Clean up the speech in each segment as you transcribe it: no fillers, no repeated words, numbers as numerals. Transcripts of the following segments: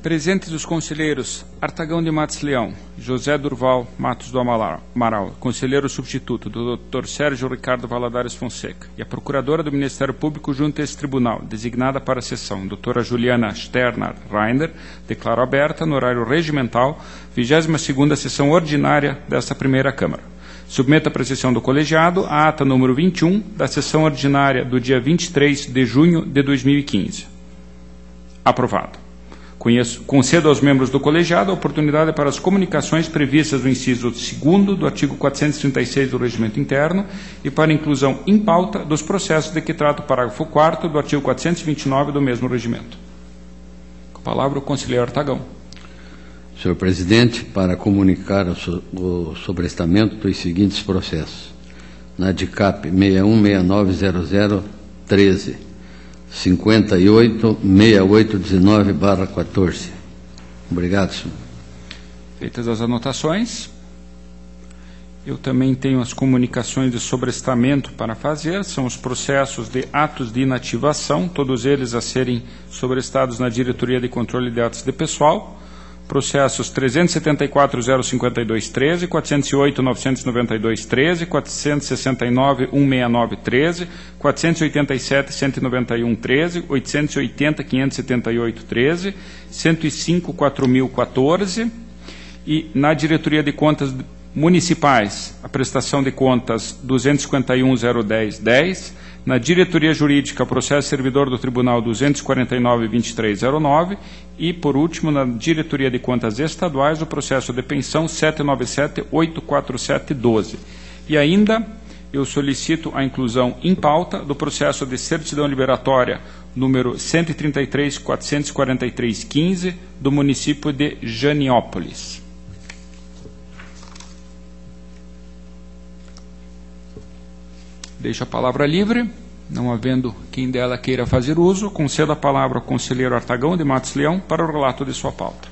Presentes os conselheiros Artagão de Matos Leão, José Durval Matos do Amaral, conselheiro substituto do Dr. Sérgio Ricardo Valadares Fonseca, e a procuradora do Ministério Público junto a esse tribunal, designada para a sessão, doutora Juliana Sterner Reiner, declaro aberta, no horário regimental, 22ª sessão ordinária desta primeira Câmara. Submeto à apreciação do colegiado a ata número 21 da sessão ordinária do dia 23 de junho de 2015. Aprovado. Concedo aos membros do colegiado a oportunidade para as comunicações previstas no inciso 2º do artigo 436 do Regimento Interno e para inclusão em pauta dos processos de que trata o parágrafo 4º do artigo 429 do mesmo regimento. Com a palavra o conselheiro Artagão. Senhor presidente, para comunicar o sobrestamento dos seguintes processos. Na DICAP 61690013. 586819/14. Obrigado, senhor. Feitas as anotações, eu também tenho as comunicações de sobrestamento para fazer, são os processos de atos de inativação, todos eles a serem sobrestados na Diretoria de Controle de Atos de Pessoal, processos 374.052.13, 408.992.13, 469.169.13, 487.191.13, 880.578.13, 105.4.014 e na Diretoria de Contas Municipais, a prestação de contas 251.010.10, na Diretoria Jurídica, processo servidor do Tribunal 249.2309 e, por último, na Diretoria de Contas Estaduais, o processo de pensão 797.847.12. E ainda eu solicito a inclusão em pauta do processo de certidão liberatória número 133.443.15 do município de Janiópolis. Deixo a palavra livre, não havendo quem dela queira fazer uso, concedo a palavra ao conselheiro Artagão de Matos Leão para o relato de sua pauta.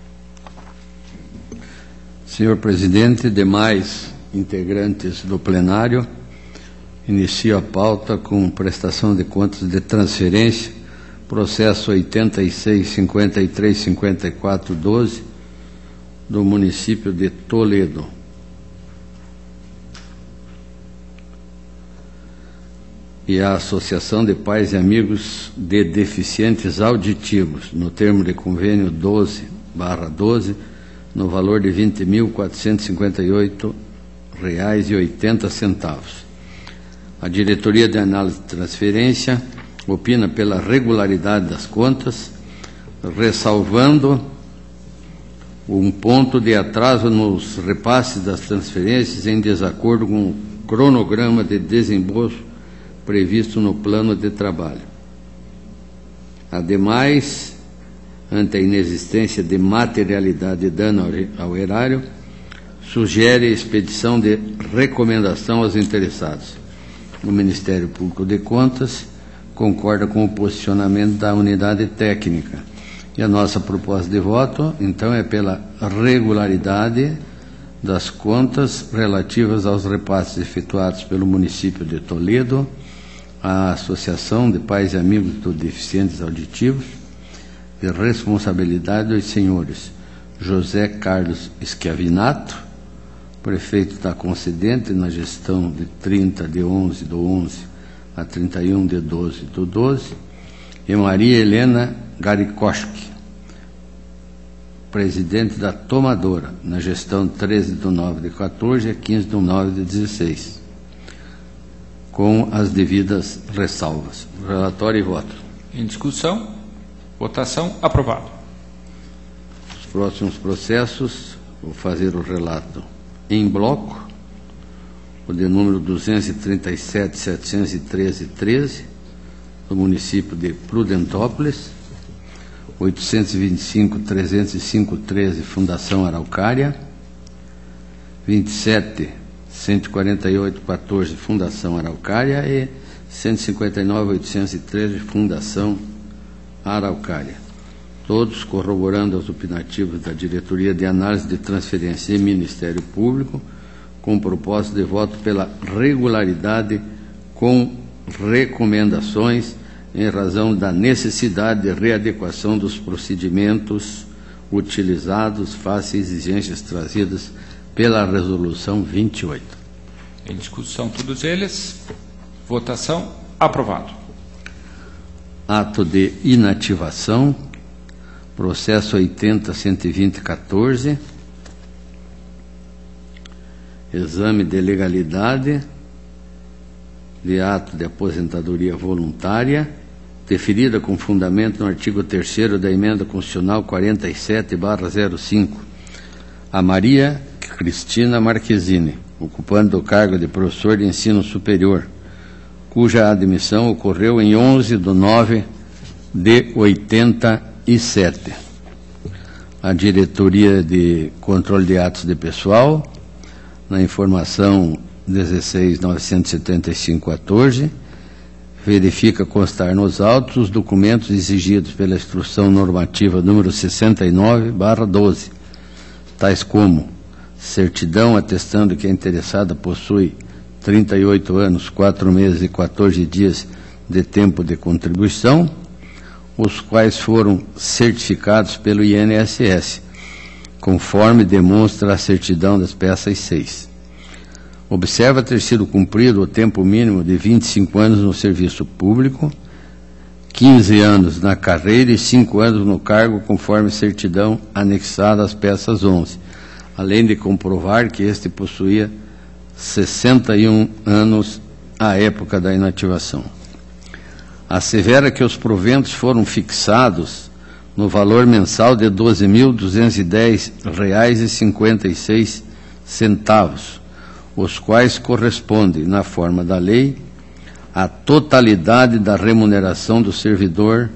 Senhor presidente, demais integrantes do plenário, inicio a pauta com prestação de contas de transferência, processo 86.53.54.12 do município de Toledo. E a Associação de Pais e Amigos de Deficientes Auditivos, no termo de convênio 12/12, no valor de R$ 20.458,80. A Diretoria de Análise de Transferência opina pela regularidade das contas, ressalvando um ponto de atraso nos repasses das transferências em desacordo com o cronograma de desembolso previsto no plano de trabalho. Ademais, ante a inexistência de materialidade de dano ao erário, sugere a expedição de recomendação aos interessados. O Ministério Público de Contas concorda com o posicionamento da unidade técnica. E a nossa proposta de voto, então, é pela regularidade das contas relativas aos repasses efetuados pelo município de Toledo, a Associação de Pais e Amigos dos Deficientes Auditivos, de responsabilidade dos senhores José Carlos Schiavinato, prefeito da Concedente, na gestão de 30/11/11 a 31/12/12, e Maria Helena Garikoski, presidente da Tomadora, na gestão 13/9/14 a 15/9/16. Com as devidas ressalvas. Relatório e voto. Em discussão, votação, aprovado. Os próximos processos, vou fazer o relato em bloco, o de número 237.713.13, do município de Prudentópolis, 825.305.13, Fundação Araucária, 27.148.14, Fundação Araucária e 159.813, Fundação Araucária. Todos corroborando as opinativas da Diretoria de Análise de Transferência e Ministério Público, com propósito de voto pela regularidade com recomendações em razão da necessidade de readequação dos procedimentos utilizados face a exigências trazidas pela Resolução 28. Em discussão todos eles. Votação. Aprovado. Ato de inativação. Processo 80.120.14. Exame de legalidade de ato de aposentadoria voluntária, deferida com fundamento no artigo 3º da Emenda Constitucional 47/05, a Maria Cristina Marquezine, ocupando o cargo de professor de ensino superior, cuja admissão ocorreu em 11/9/87. A Diretoria de Controle de Atos de Pessoal, na informação 16.975/14, verifica constar nos autos os documentos exigidos pela Instrução Normativa número 69/12, tais como certidão atestando que a interessada possui 38 anos, 4 meses e 14 dias de tempo de contribuição, os quais foram certificados pelo INSS, conforme demonstra a certidão das peças 6. Observa ter sido cumprido o tempo mínimo de 25 anos no serviço público, 15 anos na carreira e 5 anos no cargo, conforme certidão anexada às peças 11, além de comprovar que este possuía 61 anos à época da inativação. Assevera que os proventos foram fixados no valor mensal de R$ 12.210,56, os quais correspondem, na forma da lei, à totalidade da remuneração do servidor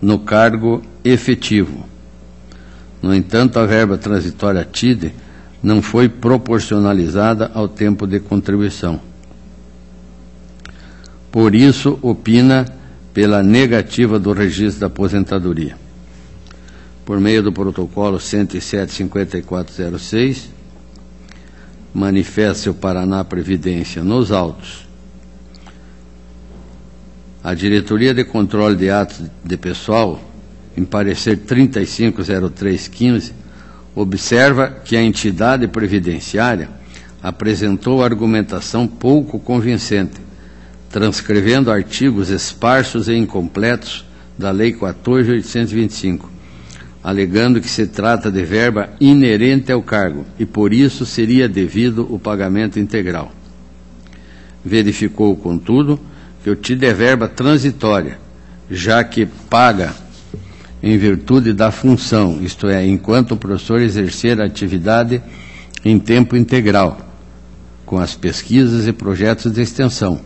no cargo efetivo. No entanto, a verba transitória TIDE não foi proporcionalizada ao tempo de contribuição. Por isso, opina pela negativa do registro da aposentadoria. Por meio do protocolo 107.5406, manifesta o Paraná Previdência nos autos. A Diretoria de Controle de Atos de Pessoal, em parecer 350315, observa que a entidade previdenciária apresentou argumentação pouco convincente, transcrevendo artigos esparsos e incompletos da Lei 14.825, alegando que se trata de verba inerente ao cargo e, por isso, seria devido o pagamento integral. Verificou, contudo, que o TIDE é verba transitória, já que paga em virtude da função, isto é, enquanto o professor exercer a atividade em tempo integral, com as pesquisas e projetos de extensão,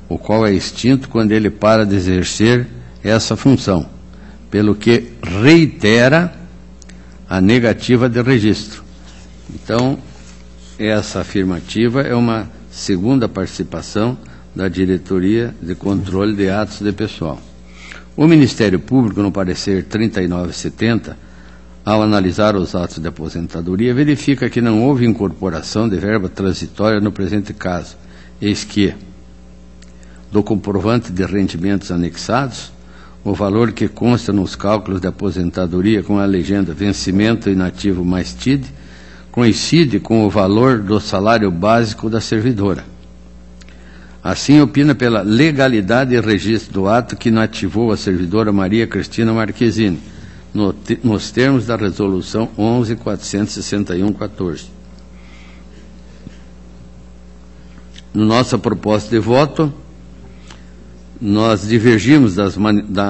o qual é extinto quando ele para de exercer essa função, pelo que reitera a negativa de registro. Então, essa afirmativa é uma segunda participação da Diretoria de Controle de Atos de Pessoal. O Ministério Público, no parecer 3970, ao analisar os atos de aposentadoria, verifica que não houve incorporação de verba transitória no presente caso, eis que, do comprovante de rendimentos anexados, o valor que consta nos cálculos de aposentadoria com a legenda vencimento inativo mais TIDE coincide com o valor do salário básico da servidora. Assim, opina pela legalidade e registro do ato que inativou a servidora Maria Cristina Marquezine, nos termos da Resolução 11.461/14. No nossa proposta de voto, nós divergimos das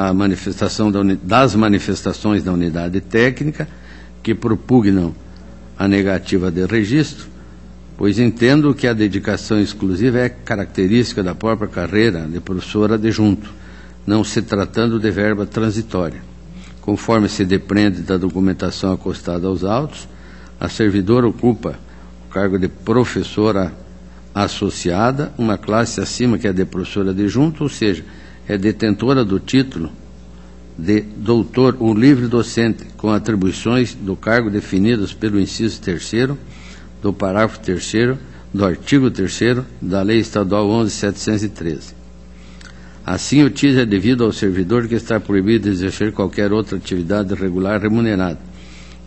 manifestações da unidade técnica que propugnam a negativa de registro, pois entendo que a dedicação exclusiva é característica da própria carreira de professor adjunto, não se tratando de verba transitória. Conforme se depreende da documentação acostada aos autos, a servidora ocupa o cargo de professora associada, uma classe acima que é de professora adjunto, ou seja, é detentora do título de doutor ou livre docente, com atribuições do cargo definidas pelo inciso 3º do parágrafo 3º do artigo 3º da Lei Estadual 11.713. Assim, o TIS é devido ao servidor que está proibido de exercer qualquer outra atividade regular remunerada,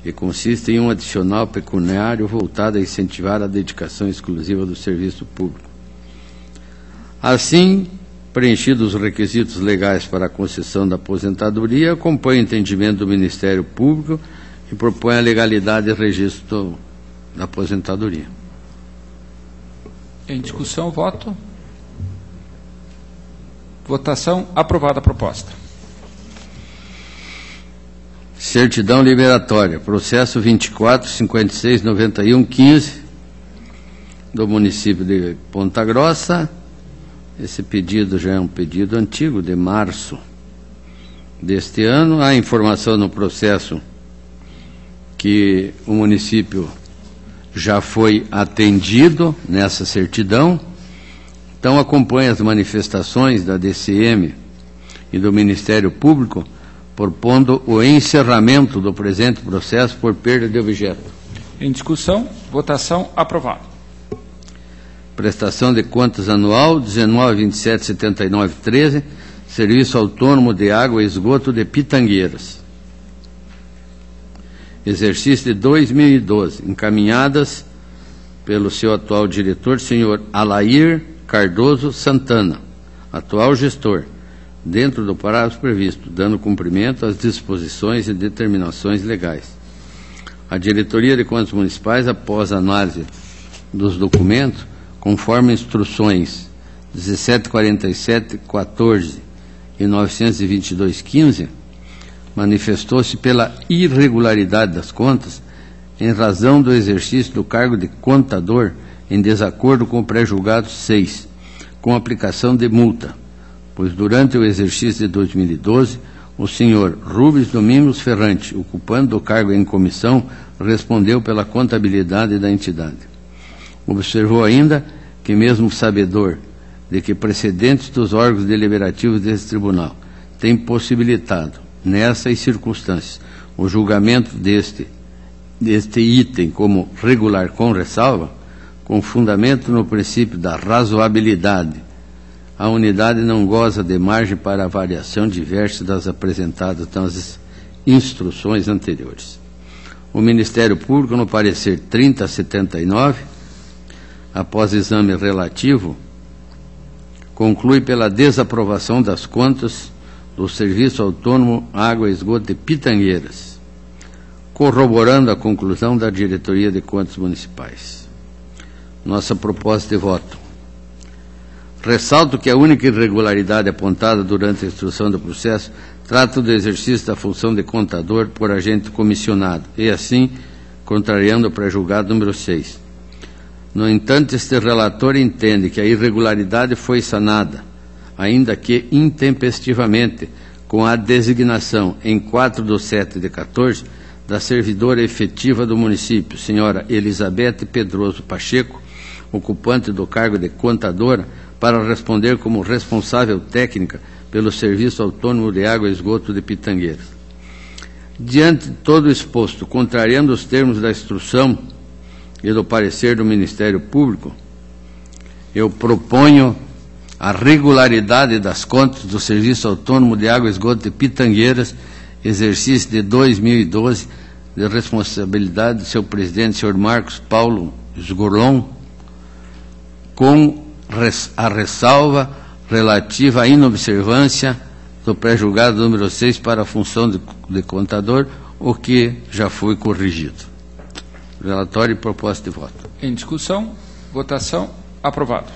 que consiste em um adicional pecuniário voltado a incentivar a dedicação exclusiva do serviço público. Assim, preenchidos os requisitos legais para a concessão da aposentadoria, acompanha o entendimento do Ministério Público e propõe a legalidade e registro da aposentadoria. Em discussão, voto. Votação. Aprovada a proposta. Certidão liberatória. Processo 24.56.91.15 do município de Ponta Grossa. Esse pedido já é um pedido antigo, de março deste ano. Há informação no processo que o município já foi atendido nessa certidão. Então, acompanha as manifestações da DCM e do Ministério Público, propondo o encerramento do presente processo por perda de objeto. Em discussão, votação. Aprovado. Prestação de contas anual 19.27.79.13, Serviço Autônomo de Água e Esgoto de Pitangueiras. Exercício de 2012, encaminhadas pelo seu atual diretor, senhor Alair Cardoso Santana, atual gestor, dentro do parágrafo previsto, dando cumprimento às disposições e determinações legais. A Diretoria de Contas Municipais, após análise dos documentos, conforme instruções 1747-14 e 922-15, manifestou-se pela irregularidade das contas em razão do exercício do cargo de contador em desacordo com o pré-julgado 6, com aplicação de multa, pois durante o exercício de 2012, o senhor Rubens Domingos Ferrante, ocupando o cargo em comissão, respondeu pela contabilidade da entidade. Observou ainda que, mesmo sabedor de que precedentes dos órgãos deliberativos desse tribunal têm possibilitado, nessas circunstâncias, o julgamento deste item como regular com ressalva, com fundamento no princípio da razoabilidade, a unidade não goza de margem para avaliação diversa das apresentadas nas instruções anteriores. O Ministério Público, no parecer 3079, após exame relativo, conclui pela desaprovação das contas do Serviço Autônomo Água e Esgoto de Pitangueiras, corroborando a conclusão da Diretoria de Contas Municipais. Nossa proposta de voto. Ressalto que a única irregularidade apontada durante a instrução do processo trata do exercício da função de contador por agente comissionado, e assim, contrariando o pré-julgado número 6. No entanto, este relator entende que a irregularidade foi sanada, ainda que intempestivamente, com a designação, em 4/7/14, da servidora efetiva do município, senhora Elizabeth Pedroso Pacheco, ocupante do cargo de contadora, para responder como responsável técnica pelo Serviço Autônomo de Água e Esgoto de Pitangueiras. Diante de todo o exposto, contrariando os termos da instrução e do parecer do Ministério Público, eu proponho a regularidade das contas do Serviço Autônomo de Água e Esgoto de Pitangueiras, exercício de 2012, de responsabilidade do seu presidente, senhor Marcos Paulo Sgurlon, com a ressalva relativa à inobservância do pré-julgado número 6 para a função de contador, o que já foi corrigido. Relatório e proposta de voto. Em discussão, votação. Aprovado.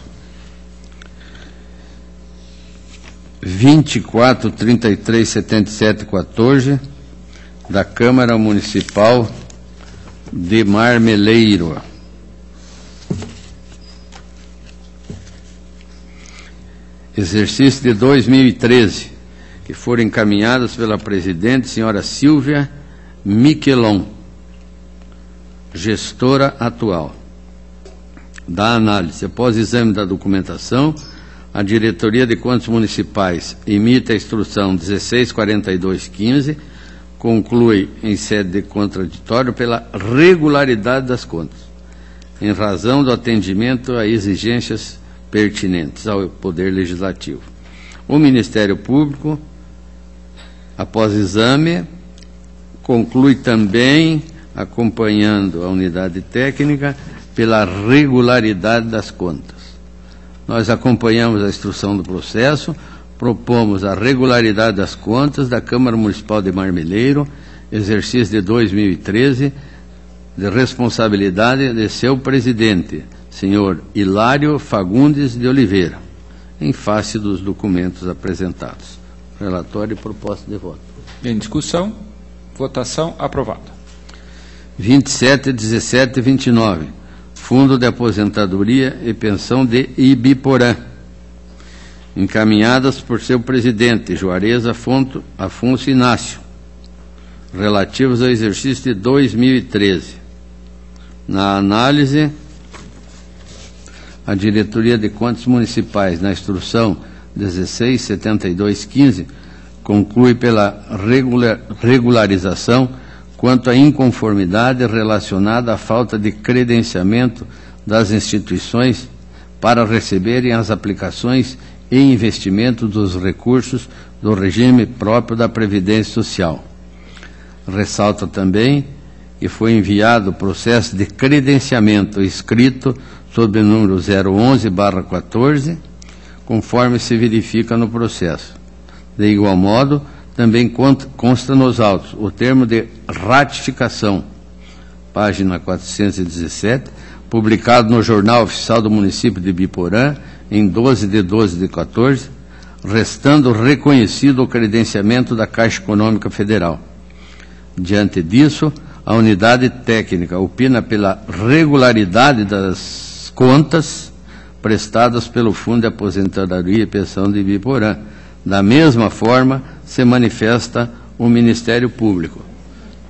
24.33.77.14 da Câmara Municipal de Marmeleiro. Exercício de 2013, que foram encaminhadas pela presidente, senhora Silvia Miquelon, gestora atual. Da análise, após exame da documentação, a Diretoria de Contas Municipais emite a instrução 164215, conclui em sede de contraditório pela regularidade das contas, em razão do atendimento a exigências pertinentes ao Poder Legislativo. O Ministério Público, após exame, conclui também acompanhando a unidade técnica pela regularidade das contas. Nós acompanhamos a instrução do processo, propomos a regularidade das contas da Câmara Municipal de Marmeleiro, exercício de 2013, de responsabilidade de seu presidente, senhor Hilário Fagundes de Oliveira, em face dos documentos apresentados. Relatório e proposta de voto. Em discussão, votação aprovada. 27, 17 e 29. Fundo de Aposentadoria e Pensão de Ibiporã, encaminhadas por seu presidente, Juarez Afonso Inácio, relativos ao exercício de 2013. Na análise, a Diretoria de Contas Municipais, na instrução 167215, conclui pela regularização quanto à inconformidade relacionada à falta de credenciamento das instituições para receberem as aplicações e investimentos dos recursos do regime próprio da Previdência Social. Ressalta também que foi enviado o processo de credenciamento escrito sob o número 011/14, conforme se verifica no processo. De igual modo, também consta nos autos o termo de ratificação, página 417, publicado no Jornal Oficial do Município de Ibiporã, em 12 de 12 de 14, restando reconhecido o credenciamento da Caixa Econômica Federal. Diante disso, a unidade técnica opina pela regularidade das contas prestadas pelo Fundo de Aposentadoria e Pensão de Ibiporã. Da mesma forma, se manifesta o Ministério Público.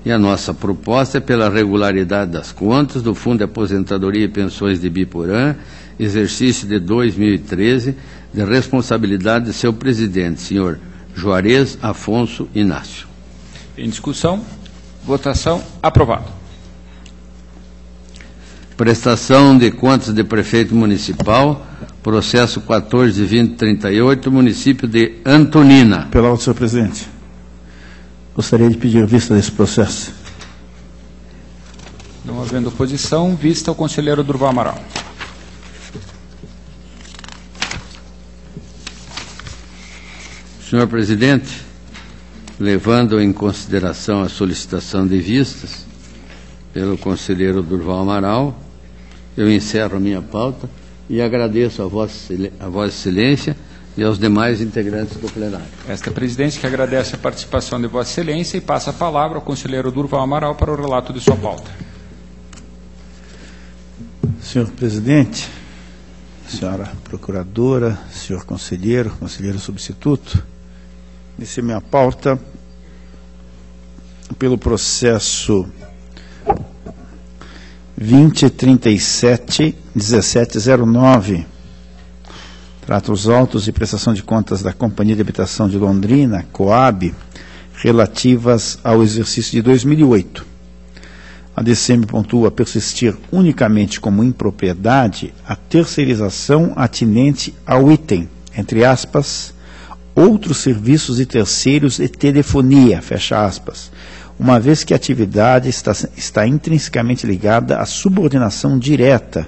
E a nossa proposta é pela regularidade das contas do Fundo de Aposentadoria e Pensões de Ibiporã, exercício de 2013, de responsabilidade de seu presidente, senhor Juarez Afonso Inácio. Em discussão, votação aprovada. Prestação de contas de prefeito municipal, processo 14.2038, município de Antonina. Pela ordem, senhor presidente. Gostaria de pedir vista desse processo. Não havendo oposição, vista ao conselheiro Durval Amaral. Senhor presidente, levando em consideração a solicitação de vistas pelo conselheiro Durval Amaral, eu encerro a minha pauta e agradeço a Vossa Excelência e aos demais integrantes do plenário. Esta presidência que agradece a participação de Vossa Excelência e passa a palavra ao conselheiro Durval Amaral para o relato de sua pauta. Senhor presidente, senhora procuradora, senhor conselheiro, conselheiro substituto, iniciei minha pauta pelo processo 2037-1709. Trata os autos de prestação de contas da Companhia de Habitação de Londrina, Coab, relativas ao exercício de 2008. A DCM pontua persistir unicamente como impropriedade a terceirização atinente ao item, entre aspas, outros serviços de terceiros e telefonia, fecha aspas, uma vez que a atividade está intrinsecamente ligada à subordinação direta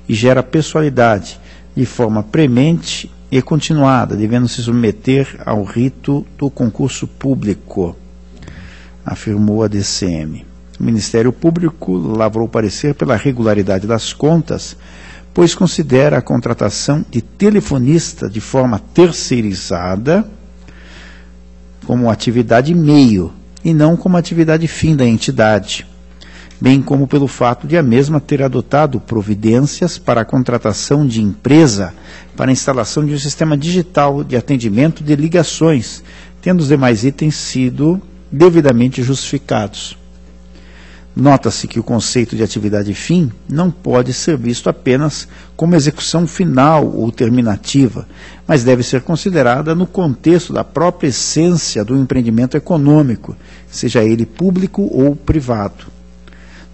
e gera pessoalidade, de forma premente e continuada, devendo se submeter ao rito do concurso público, afirmou a DCM. O Ministério Público lavrou parecer pela regularidade das contas, pois considera a contratação de telefonista de forma terceirizada como atividade meio e não como atividade fim da entidade, bem como pelo fato de a mesma ter adotado providências para a contratação de empresa para a instalação de um sistema digital de atendimento de ligações, tendo os demais itens sido devidamente justificados. Nota-se que o conceito de atividade fim não pode ser visto apenas como execução final ou terminativa, mas deve ser considerada no contexto da própria essência do empreendimento econômico, seja ele público ou privado.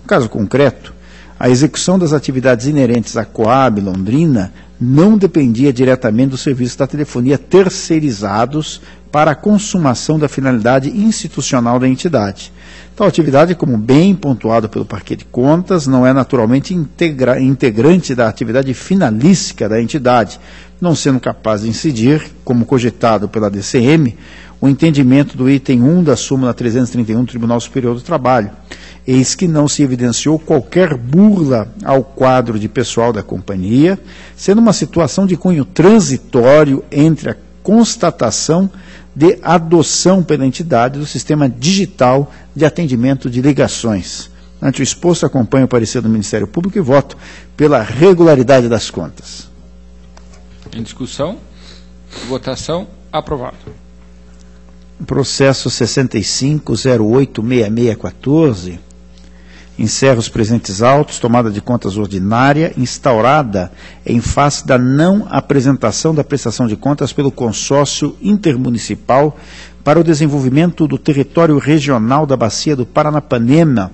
No caso concreto, a execução das atividades inerentes à Coab Londrina não dependia diretamente do serviço da telefonia terceirizados para a consumação da finalidade institucional da entidade. Tal atividade, como bem pontuado pelo Parquet de Contas, não é naturalmente integrante da atividade finalística da entidade, não sendo capaz de incidir, como cogitado pela DCM, o entendimento do item 1 da súmula 331 do Tribunal Superior do Trabalho. Eis que não se evidenciou qualquer burla ao quadro de pessoal da companhia, sendo uma situação de cunho transitório entre a constatação de adoção pela entidade do sistema digital de atendimento de ligações. Ante o exposto, acompanho o parecer do Ministério Público e voto pela regularidade das contas. Em discussão, votação, aprovado. Processo 65086614, encerra os presentes autos, tomada de contas ordinária, instaurada em face da não apresentação da prestação de contas pelo consórcio intermunicipal para o desenvolvimento do território regional da Bacia do Paranapanema,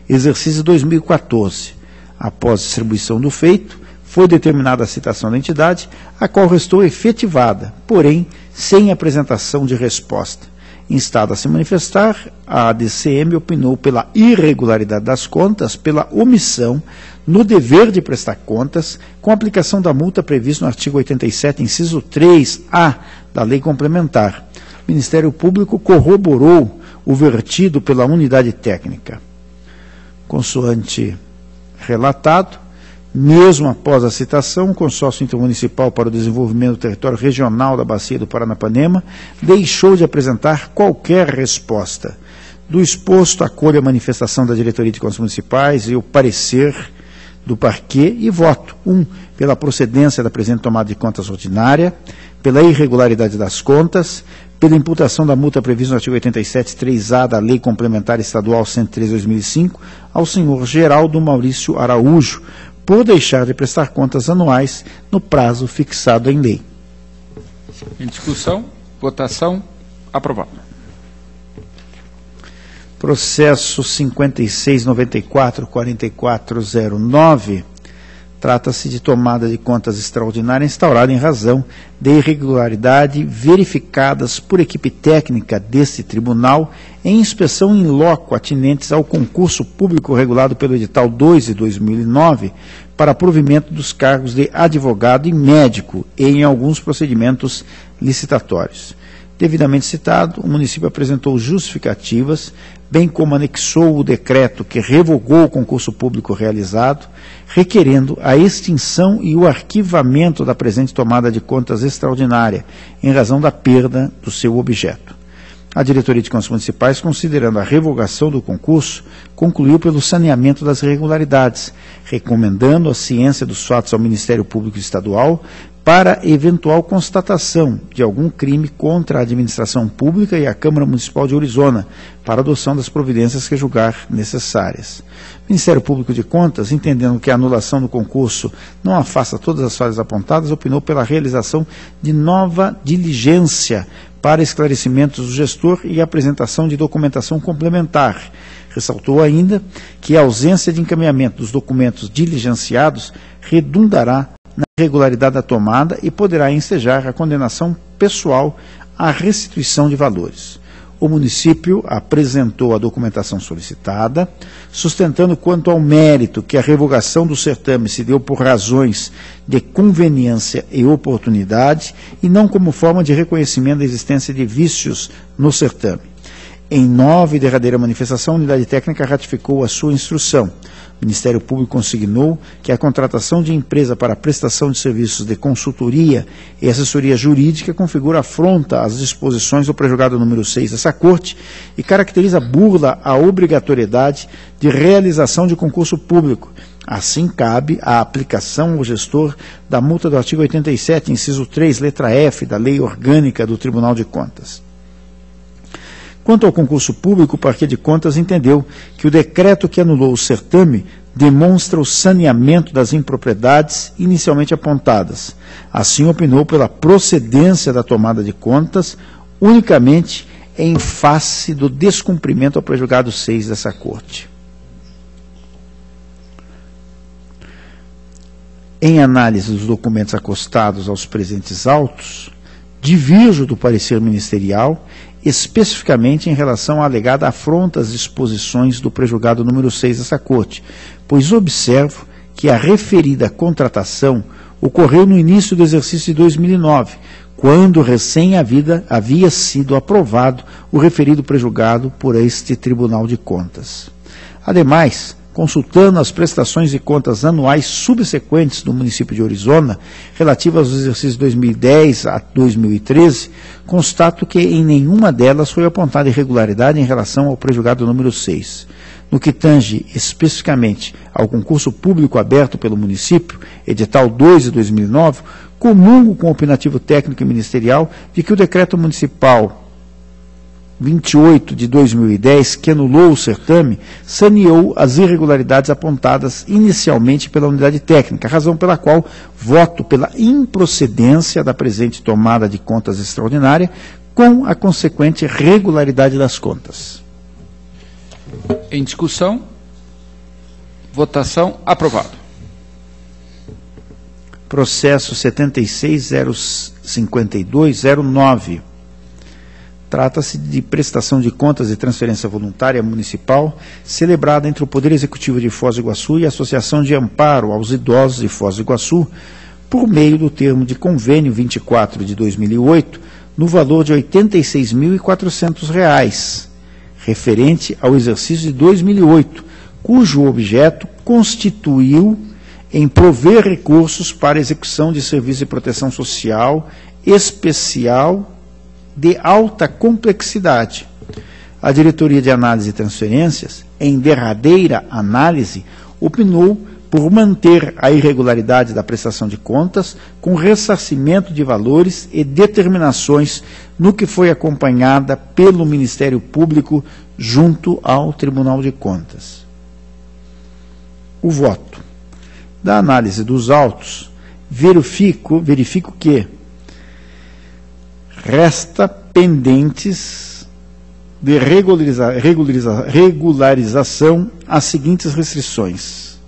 exercício 2014. Após distribuição do feito, foi determinada a citação da entidade, a qual restou efetivada, porém, sem apresentação de resposta. Instada a se manifestar, a ADCM opinou pela irregularidade das contas, pela omissão no dever de prestar contas, com aplicação da multa prevista no artigo 87, inciso 3A da Lei Complementar. O Ministério Público corroborou o vertido pela unidade técnica. Consoante relatado, mesmo após a citação, o Consórcio Intermunicipal para o Desenvolvimento do Território Regional da Bacia do Paranapanema deixou de apresentar qualquer resposta. Do exposto, acolho a manifestação da Diretoria de Contas Municipais e o parecer do Parquet e voto. 1. Pela procedência da presente tomada de contas ordinária, pela irregularidade das contas, pela imputação da multa prevista no artigo 87.3A da Lei Complementar Estadual 103/2005 ao senhor Geraldo Maurício Araújo, por deixar de prestar contas anuais no prazo fixado em lei. Em discussão, votação, aprovado. Processo 5694-4409, trata-se de tomada de contas extraordinária instaurada em razão de irregularidade verificadas por equipe técnica deste tribunal em inspeção in loco atinentes ao concurso público regulado pelo edital 2 de 2009 para provimento dos cargos de advogado e médico e em alguns procedimentos licitatórios. Devidamente citado, o município apresentou justificativas, bem como anexou o decreto que revogou o concurso público realizado, requerendo a extinção e o arquivamento da presente tomada de contas extraordinária, em razão da perda do seu objeto. A Diretoria de Contas Municipais, considerando a revogação do concurso, concluiu pelo saneamento das irregularidades, recomendando a ciência dos fatos ao Ministério Público Estadual para eventual constatação de algum crime contra a administração pública e a Câmara Municipal de Orizona, para adoção das providências que julgar necessárias. O Ministério Público de Contas, entendendo que a anulação do concurso não afasta todas as falhas apontadas, opinou pela realização de nova diligência para esclarecimentos do gestor e apresentação de documentação complementar. Ressaltou ainda que a ausência de encaminhamento dos documentos diligenciados redundará na irregularidade da tomada e poderá ensejar a condenação pessoal à restituição de valores. O município apresentou a documentação solicitada, sustentando quanto ao mérito que a revogação do certame se deu por razões de conveniência e oportunidade e não como forma de reconhecimento da existência de vícios no certame. Em nova e derradeira manifestação, a unidade técnica ratificou a sua instrução. O Ministério Público consignou que a contratação de empresa para a prestação de serviços de consultoria e assessoria jurídica configura afronta às disposições do pré-julgado número 6 dessa Corte e caracteriza burla à obrigatoriedade de realização de concurso público. Assim, cabe a aplicação ao gestor da multa do artigo 87, inciso 3, letra F, da Lei Orgânica do Tribunal de Contas. Quanto ao concurso público, o Parquet de Contas entendeu que o decreto que anulou o certame demonstra o saneamento das impropriedades inicialmente apontadas. Assim, opinou pela procedência da tomada de contas unicamente em face do descumprimento ao pré-julgado 6 dessa Corte. Em análise dos documentos acostados aos presentes autos, Divirjo do parecer ministerial, especificamente em relação à alegada afronta às disposições do pré-julgado número 6 dessa Corte, pois observo que a referida contratação ocorreu no início do exercício de 2009, quando recém havia sido aprovado o referido pré-julgado por este Tribunal de Contas. Ademais, consultando as prestações de contas anuais subsequentes do município de Orizona, relativas aos exercícios de 2010 a 2013, constato que em nenhuma delas foi apontada irregularidade em relação ao pré-julgado número 6. No que tange especificamente ao concurso público aberto pelo município, edital 2 de 2009, comungo com o opinativo técnico e ministerial de que o decreto municipal 28 de 2010, que anulou o certame, saneou as irregularidades apontadas inicialmente pela unidade técnica, razão pela qual voto pela improcedência da presente tomada de contas extraordinária, com a consequente regularidade das contas. Em discussão, votação, aprovado. Processo 76.052.09. Trata-se de prestação de contas de transferência voluntária municipal celebrada entre o Poder Executivo de Foz do Iguaçu e a Associação de Amparo aos Idosos de Foz do Iguaçu, por meio do termo de convênio 24 de 2008, no valor de R$ 86.400, referente ao exercício de 2008, cujo objeto constituiu em prover recursos para execução de serviço de proteção social especial de alta complexidade. A Diretoria de Análise e Transferências, em derradeira análise, opinou por manter a irregularidade da prestação de contas com ressarcimento de valores e determinações no que foi acompanhada pelo Ministério Público junto ao Tribunal de Contas. O voto. Da análise dos autos, verifico que resta pendentes de regularização as seguintes restrições.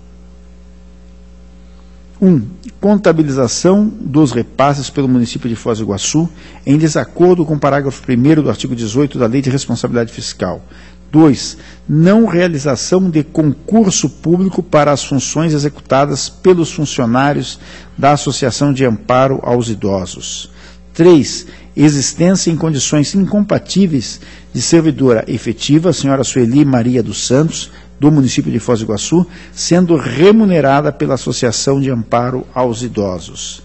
1. Contabilização dos repasses pelo município de Foz do Iguaçu em desacordo com o parágrafo 1º do artigo 18 da Lei de Responsabilidade Fiscal. 2. Não realização de concurso público para as funções executadas pelos funcionários da Associação de Amparo aos Idosos. 3. Existência em condições incompatíveis de servidora efetiva, a senhora Sueli Maria dos Santos, do município de Foz do Iguaçu, sendo remunerada pela Associação de Amparo aos Idosos.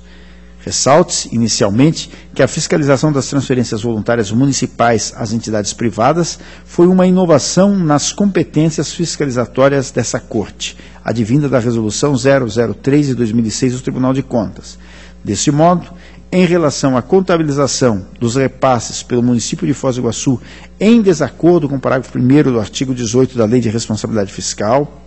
Ressalte-se, inicialmente, que a fiscalização das transferências voluntárias municipais às entidades privadas foi uma inovação nas competências fiscalizatórias dessa Corte, advinda da Resolução 003 de 2006 do Tribunal de Contas. Desse modo, em relação à contabilização dos repasses pelo município de Foz do Iguaçu em desacordo com o parágrafo 1º do artigo 18 da Lei de Responsabilidade Fiscal,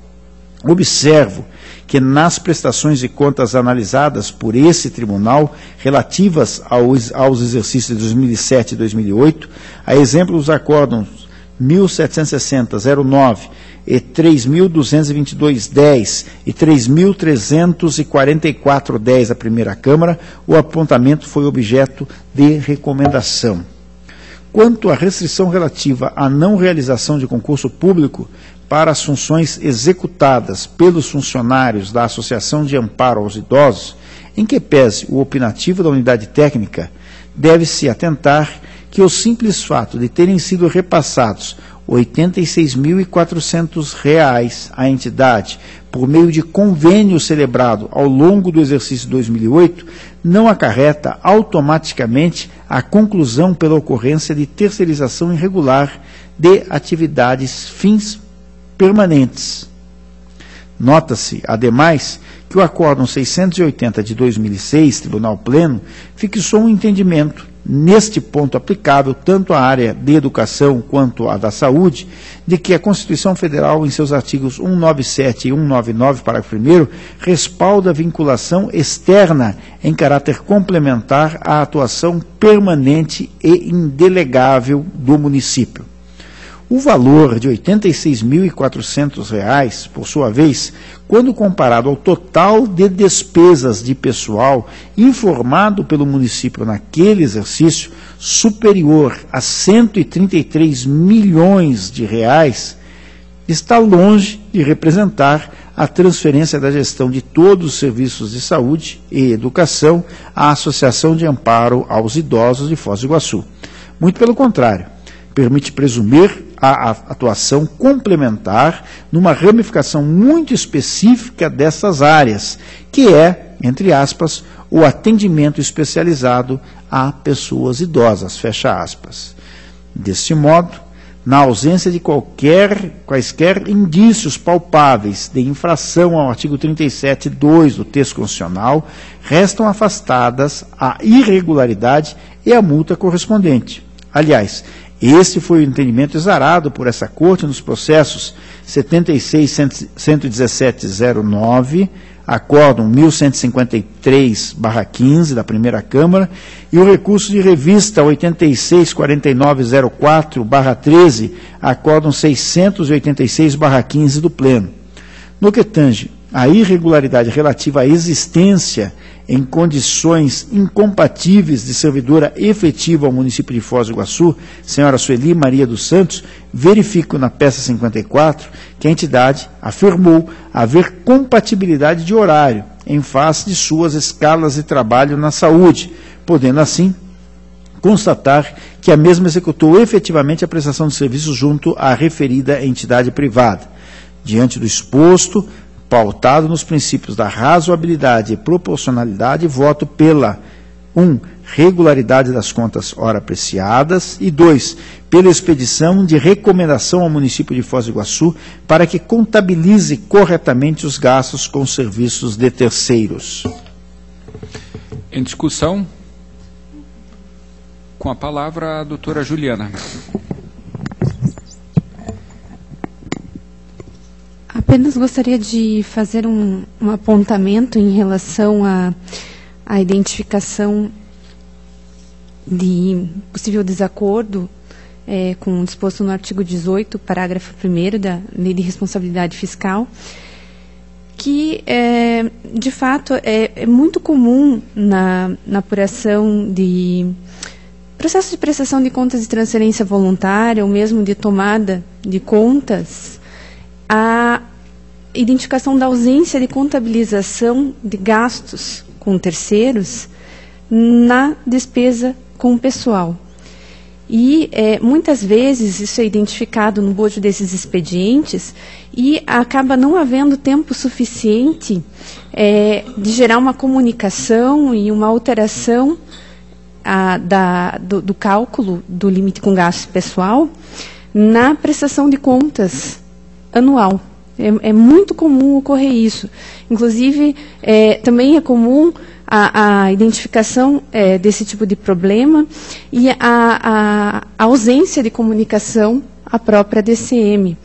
observo que nas prestações de contas analisadas por esse tribunal, relativas aos exercícios de 2007 e 2008, a exemplo dos acórdãos 1760-09 e 3.222-10 e 3.344-10 a primeira Câmara, o apontamento foi objeto de recomendação. Quanto à restrição relativa à não realização de concurso público para as funções executadas pelos funcionários da Associação de Amparo aos Idosos, em que pese o opinativo da unidade técnica, deve-se atentar que o simples fato de terem sido repassados R$ 86.400 à entidade por meio de convênio celebrado ao longo do exercício 2008 não acarreta automaticamente a conclusão pela ocorrência de terceirização irregular de atividades fins permanentes. Nota-se, ademais, que o Acórdão 680 de 2006, Tribunal Pleno, fixou um entendimento, neste ponto aplicável tanto à área de educação quanto à da saúde, de que a Constituição Federal, em seus artigos 197 e 199, parágrafo 1º, respalda a vinculação externa em caráter complementar à atuação permanente e indelegável do município. O valor de R$ 86.400, por sua vez, quando comparado ao total de despesas de pessoal informado pelo município naquele exercício, superior a R$ 133 milhões, está longe de representar a transferência da gestão de todos os serviços de saúde e educação à Associação de Amparo aos Idosos de Foz do Iguaçu. Muito pelo contrário, permite presumir a atuação complementar numa ramificação muito específica dessas áreas, que é, entre aspas, o atendimento especializado a pessoas idosas, fecha aspas. Deste modo, na ausência de quaisquer indícios palpáveis de infração ao artigo 37(2) do texto constitucional, restam afastadas a irregularidade e a multa correspondente. Aliás, este foi o entendimento exarado por essa Corte nos processos 76.117.09, Acórdão 1153/15 da Primeira Câmara e o recurso de revista 86.4904/13, Acórdão 686/15 do Pleno. No que tange a irregularidade relativa à existência em condições incompatíveis de servidora efetiva ao município de Foz do Iguaçu, senhora Sueli Maria dos Santos, verifico na peça 54 que a entidade afirmou haver compatibilidade de horário em face de suas escalas de trabalho na saúde, podendo assim constatar que a mesma executou efetivamente a prestação de serviços junto à referida entidade privada. Diante do exposto, pautado nos princípios da razoabilidade e proporcionalidade, voto pela 1. Regularidade das contas ora apreciadas e 2. Pela expedição de recomendação ao município de Foz do Iguaçu para que contabilize corretamente os gastos com serviços de terceiros. Em discussão, com a palavra a doutora Juliana. Apenas gostaria de fazer um apontamento em relação à identificação de possível desacordo com o disposto no artigo 18, parágrafo 1º da Lei de Responsabilidade Fiscal, que, de fato, é muito comum na apuração de processo de prestação de contas de transferência voluntária ou mesmo de tomada de contas, a identificação da ausência de contabilização de gastos com terceiros na despesa com o pessoal. E, muitas vezes, isso é identificado no bojo desses expedientes e acaba não havendo tempo suficiente de gerar uma comunicação e uma alteração do cálculo do limite com gasto pessoal na prestação de contas anual. É muito comum ocorrer isso. Inclusive, também é comum a identificação desse tipo de problema e a ausência de comunicação à própria DCM.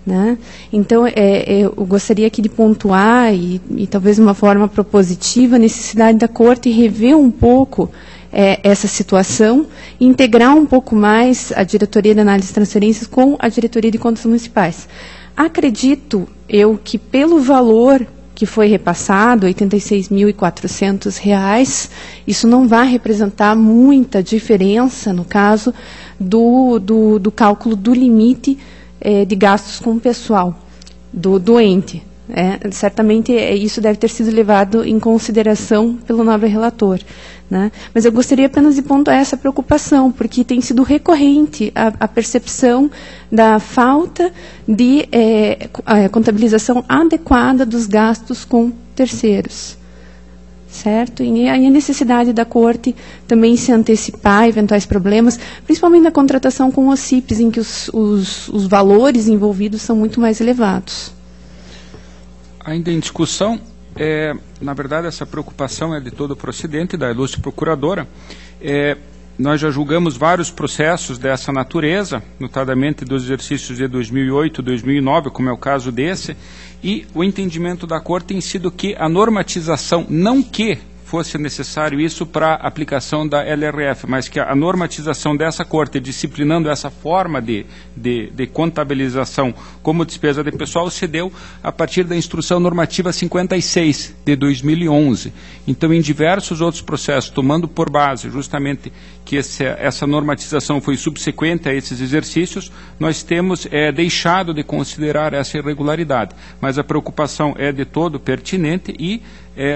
Né? Então, eu gostaria aqui de pontuar, e talvez de uma forma propositiva, a necessidade da Corte rever um pouco essa situação e integrar um pouco mais a Diretoria de Análise de Transferências com a Diretoria de Contas Municipais. Acredito eu que pelo valor que foi repassado, R$ 86.400, isso não vai representar muita diferença no caso do cálculo do limite de gastos com o pessoal do doente. Certamente isso deve ter sido levado em consideração pelo nobre relator. Né? Mas eu gostaria apenas de pontuar essa preocupação, porque tem sido recorrente a percepção da falta de contabilização adequada dos gastos com terceiros. Certo? E a necessidade da Corte também se antecipar a eventuais problemas, principalmente na contratação com os CIPs, em que os valores envolvidos são muito mais elevados. Ainda em discussão, na verdade, essa preocupação é de todo procedente da ilustre procuradora. Nós já julgamos vários processos dessa natureza, notadamente dos exercícios de 2008 e 2009, como é o caso desse, e o entendimento da Corte tem sido que a normatização, não que fosse necessário isso para a aplicação da LRF, mas que a normatização dessa Corte, disciplinando essa forma de contabilização como despesa de pessoal, se deu a partir da Instrução Normativa 56, de 2011. Então, em diversos outros processos, tomando por base justamente que essa normatização foi subsequente a esses exercícios, nós temos deixado de considerar essa irregularidade. Mas a preocupação é de todo pertinente e,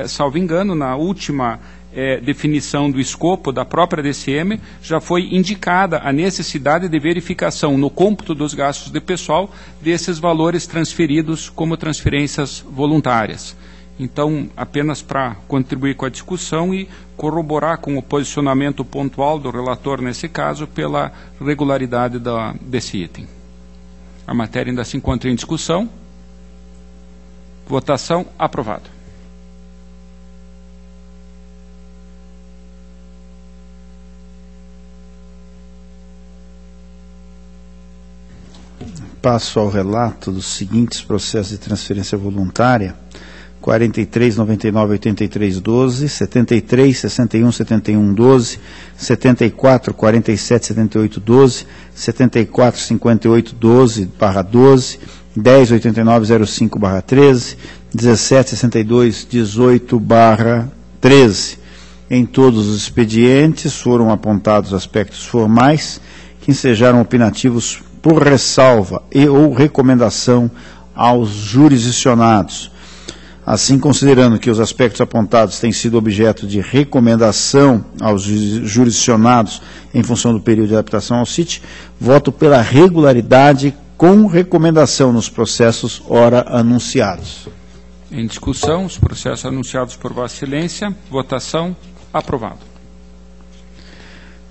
salvo engano, na última definição do escopo da própria DCM, já foi indicada a necessidade de verificação no cômputo dos gastos de pessoal desses valores transferidos como transferências voluntárias. Então, apenas para contribuir com a discussão e corroborar com o posicionamento pontual do relator nesse caso pela regularidade desse item. A matéria ainda se encontra em discussão. Votação aprovado. Passo ao relato dos seguintes processos de transferência voluntária: 43, 99, 83, 12, 73, 61, 71, 12, 74, 47, 78, 12, 74, 58, 12, barra 12, 10, 89, 05, barra 13, 17, 62, 18, barra 13. Em todos os expedientes foram apontados aspectos formais que ensejaram opinativos por ressalva e ou recomendação aos jurisdicionados. Assim, considerando que os aspectos apontados têm sido objeto de recomendação aos jurisdicionados em função do período de adaptação ao CIT, voto pela regularidade com recomendação nos processos ora anunciados. Em discussão, os processos anunciados por Vossa Excelência. Votação aprovado.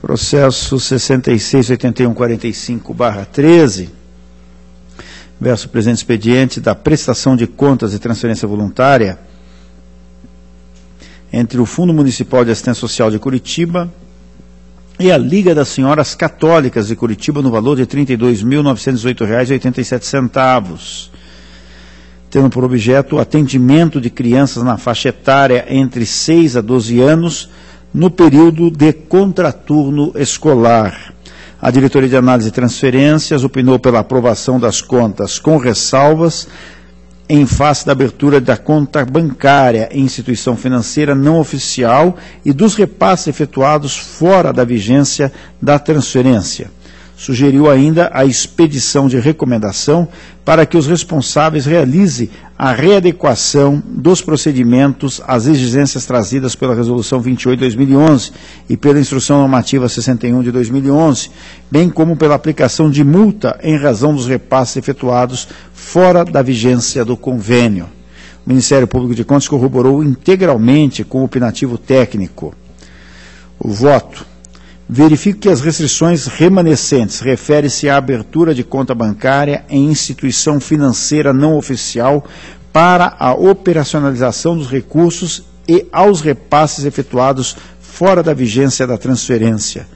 Processo 668145/13, verso presente expediente da prestação de contas e transferência voluntária entre o Fundo Municipal de Assistência Social de Curitiba e a Liga das Senhoras Católicas de Curitiba no valor de R$ 32.918,87, tendo por objeto o atendimento de crianças na faixa etária entre 6 a 12 anos, no período de contraturno escolar. A Diretoria de Análise e Transferências opinou pela aprovação das contas com ressalvas em face da abertura da conta bancária em instituição financeira não oficial e dos repasses efetuados fora da vigência da transferência. Sugeriu ainda a expedição de recomendação para que os responsáveis realizem a readequação dos procedimentos às exigências trazidas pela Resolução 28 de 2011 e pela Instrução Normativa 61 de 2011, bem como pela aplicação de multa em razão dos repasses efetuados fora da vigência do convênio. O Ministério Público de Contas corroborou integralmente com o opinativo técnico. O voto. Verifico que as restrições remanescentes referem-se à abertura de conta bancária em instituição financeira não oficial para a operacionalização dos recursos e aos repasses efetuados fora da vigência da transferência.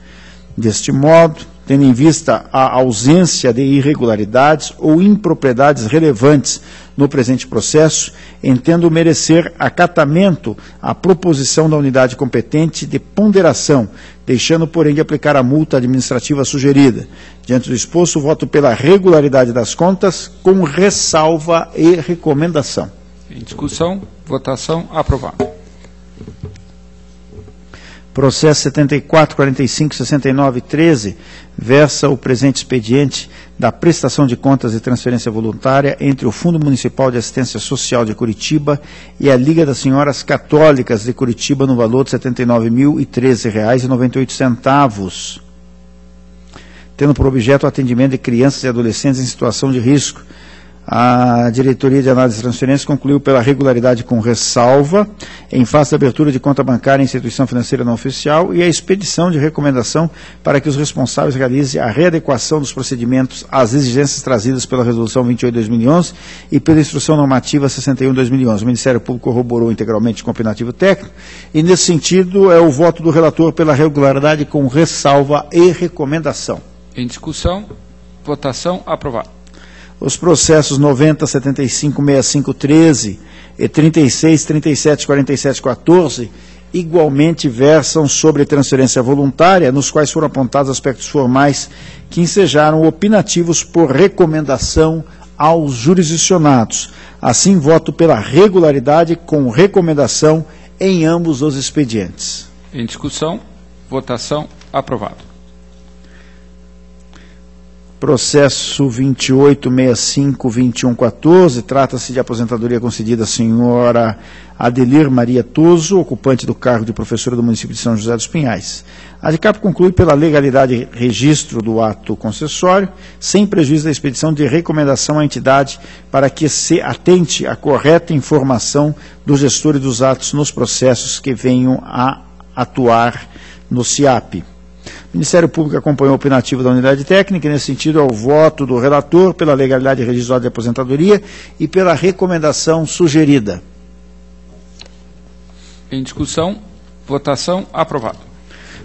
Deste modo, tendo em vista a ausência de irregularidades ou impropriedades relevantes no presente processo, entendo merecer acatamento à proposição da unidade competente de ponderação, deixando, porém, de aplicar a multa administrativa sugerida. Diante do exposto, voto pela regularidade das contas, com ressalva e recomendação. Em discussão, votação aprovado. Processo 74.45.69.13 versa o presente expediente da prestação de contas e transferência voluntária entre o Fundo Municipal de Assistência Social de Curitiba e a Liga das Senhoras Católicas de Curitiba no valor de R$ 79.013,98, tendo por objeto o atendimento de crianças e adolescentes em situação de risco. A Diretoria de Análise e Transferência concluiu pela regularidade com ressalva, em face da abertura de conta bancária em instituição financeira não oficial e a expedição de recomendação para que os responsáveis realizem a readequação dos procedimentos às exigências trazidas pela Resolução 28 de 2011 e pela Instrução Normativa 61 de 2011. O Ministério Público corroborou integralmente com o opinativo técnico e, nesse sentido, é o voto do relator pela regularidade com ressalva e recomendação. Em discussão, votação aprovada. Os processos 90.75.65.13 e 36.37.47.14 igualmente versam sobre transferência voluntária, nos quais foram apontados aspectos formais que ensejaram opinativos por recomendação aos jurisdicionados. Assim, voto pela regularidade com recomendação em ambos os expedientes. Em discussão, votação, aprovado. Processo 2865-2114, trata-se de aposentadoria concedida à senhora Adelir Maria Toso, ocupante do cargo de professora do município de São José dos Pinhais. A ADICAP conclui pela legalidade e registro do ato concessório, sem prejuízo da expedição de recomendação à entidade para que se atente à correta informação do gestor e dos atos nos processos que venham a atuar no CIAP. O Ministério Público acompanhou o opinativo da unidade técnica e, nesse sentido, ao voto do relator pela legalidade e registro de aposentadoria e pela recomendação sugerida. Em discussão, votação, aprovado.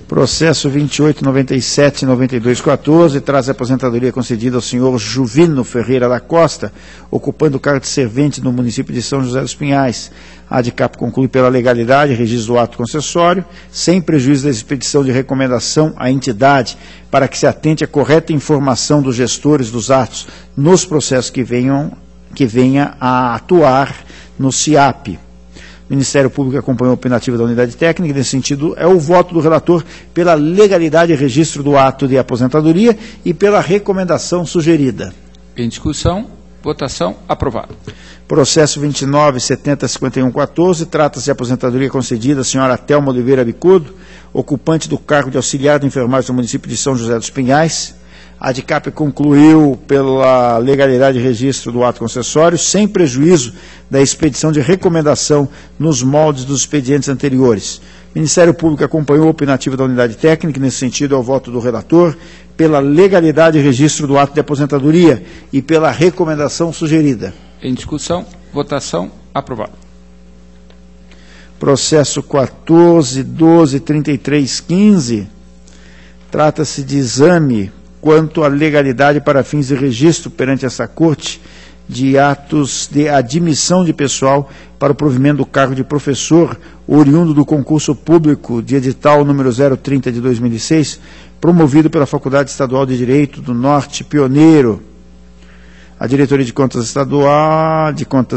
Processo 2897-9214 traz a aposentadoria concedida ao senhor Juvino Ferreira da Costa, ocupando o cargo de servente no município de São José dos Pinhais. A ADICAP conclui pela legalidade e registro do ato concessório, sem prejuízo da expedição de recomendação à entidade para que se atente à correta informação dos gestores dos atos nos processos que venha a atuar no CIAP. O Ministério Público acompanhou o opinativo da unidade técnica e, nesse sentido, é o voto do relator pela legalidade e registro do ato de aposentadoria e pela recomendação sugerida. Em discussão, votação, aprovado. Processo 2970-5114, trata-se de aposentadoria concedida à senhora Thelma Oliveira Bicudo, ocupante do cargo de auxiliar de enfermagem do município de São José dos Pinhais. A ADICAP concluiu pela legalidade e registro do ato concessório, sem prejuízo da expedição de recomendação nos moldes dos expedientes anteriores. O Ministério Público acompanhou o opinativo da unidade técnica, e, nesse sentido, é o voto do relator pela legalidade e registro do ato de aposentadoria e pela recomendação sugerida. Em discussão, votação, aprovado. Processo 14.12.33.15, trata-se de exame quanto à legalidade para fins de registro perante essa Corte de atos de admissão de pessoal para o provimento do cargo de professor oriundo do concurso público de edital número 030 de 2006, promovido pela Faculdade Estadual de Direito do Norte Pioneiro. A Diretoria de Contas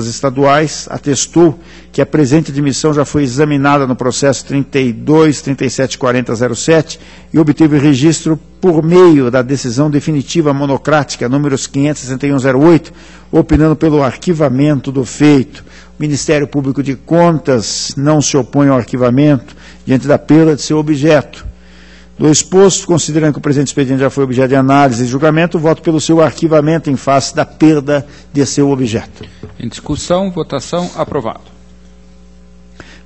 Estaduais atestou que a presente admissão já foi examinada no processo 32.374007 e obteve registro por meio da decisão definitiva monocrática números 56108, opinando pelo arquivamento do feito. O Ministério Público de Contas não se opõe ao arquivamento diante da perda de seu objeto. Do exposto, considerando que o presente expediente já foi objeto de análise e julgamento, voto pelo seu arquivamento em face da perda de seu objeto. Em discussão, votação, aprovado.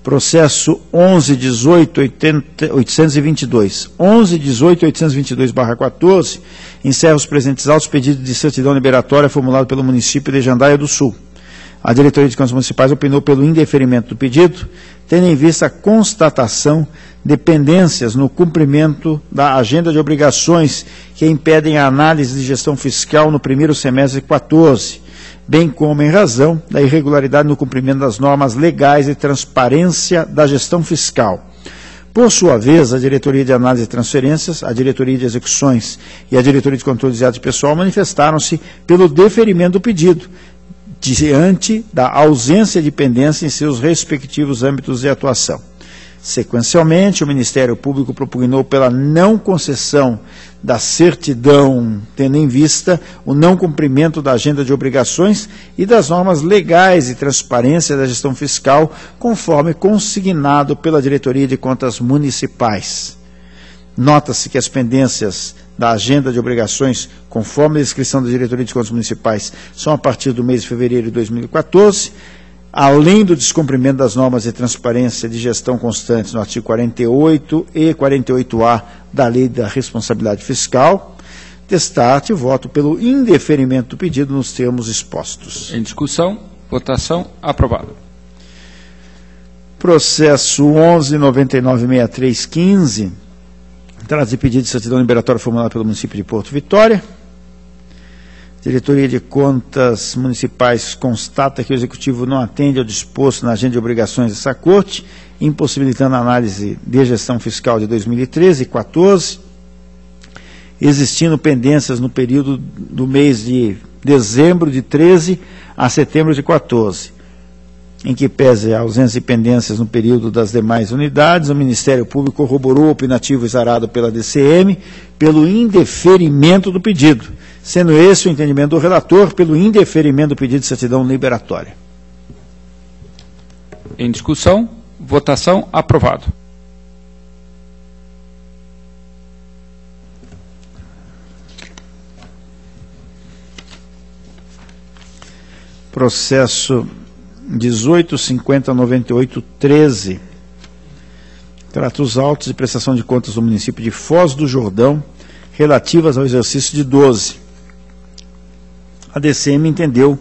Processo 11.18.822. 11.18.822/14 encerra os presentes autos pedidos de certidão liberatória formulado pelo município de Jandaia do Sul. A Diretoria de Contas Municipais opinou pelo indeferimento do pedido, tendo em vista a constatação de pendências no cumprimento da agenda de obrigações que impedem a análise de gestão fiscal no primeiro semestre de 14, bem como em razão da irregularidade no cumprimento das normas legais de transparência da gestão fiscal. Por sua vez, a Diretoria de Análise e Transferências, a Diretoria de Execuções e a Diretoria de Controle de Atos Pessoal manifestaram-se pelo deferimento do pedido, diante da ausência de pendência em seus respectivos âmbitos de atuação. Sequencialmente, o Ministério Público propugnou pela não concessão da certidão, tendo em vista o não cumprimento da agenda de obrigações e das normas legais de transparência da gestão fiscal, conforme consignado pela Diretoria de Contas Municipais. Nota-se que as pendências da agenda de obrigações, conforme a descrição da Diretoria de Contas Municipais, são a partir do mês de fevereiro de 2014, além do descumprimento das normas de transparência de gestão constantes no artigo 48 e 48A da Lei da Responsabilidade Fiscal. Destaque, voto pelo indeferimento do pedido nos termos expostos. Em discussão, votação, aprovado. Processo 11.996315, trata de pedido de certidão liberatória formulado pelo município de Porto Vitória. Diretoria de Contas Municipais constata que o Executivo não atende ao disposto na agenda de obrigações dessa Corte impossibilitando a análise de gestão fiscal de 2013 e 2014, existindo pendências no período do mês de dezembro de 13 a setembro de 14, em que pese a ausência de pendências no período das demais unidades, o Ministério Público corroborou o opinativo exarado pela DCM pelo indeferimento do pedido, sendo esse o entendimento do relator pelo indeferimento do pedido de certidão liberatória. Em discussão, votação, aprovado. Processo 18.5098.13. Trata os autos de prestação de contas do município de Foz do Jordão, relativas ao exercício de 12. A DCM entendeu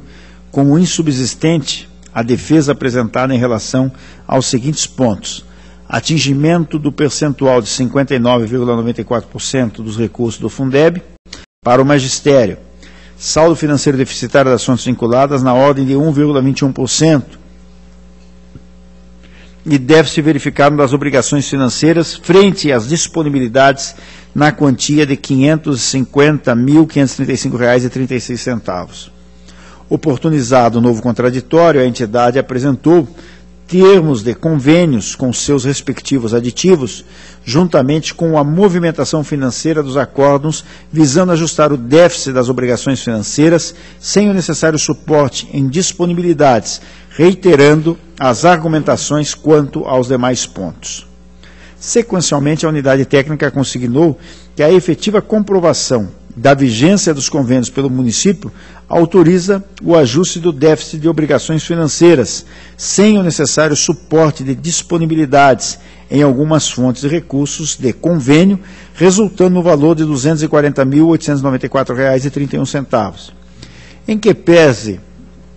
como insubsistente a defesa apresentada em relação aos seguintes pontos: atingimento do percentual de 59,94% dos recursos do Fundeb para o magistério, saldo financeiro deficitário das fontes vinculadas na ordem de 1,21%, e déficit verificado das obrigações financeiras frente às disponibilidades na quantia de R$ 550.535,36. Oportunizado o novo contraditório, a entidade apresentou termos de convênios com seus respectivos aditivos, juntamente com a movimentação financeira dos acórdãos, visando ajustar o déficit das obrigações financeiras sem o necessário suporte em disponibilidades, reiterando as argumentações quanto aos demais pontos. Sequencialmente, a unidade técnica consignou que a efetiva comprovação da vigência dos convênios pelo município autoriza o ajuste do déficit de obrigações financeiras, sem o necessário suporte de disponibilidades em algumas fontes de recursos de convênio, resultando no valor de R$ 240.894,31. Em que pese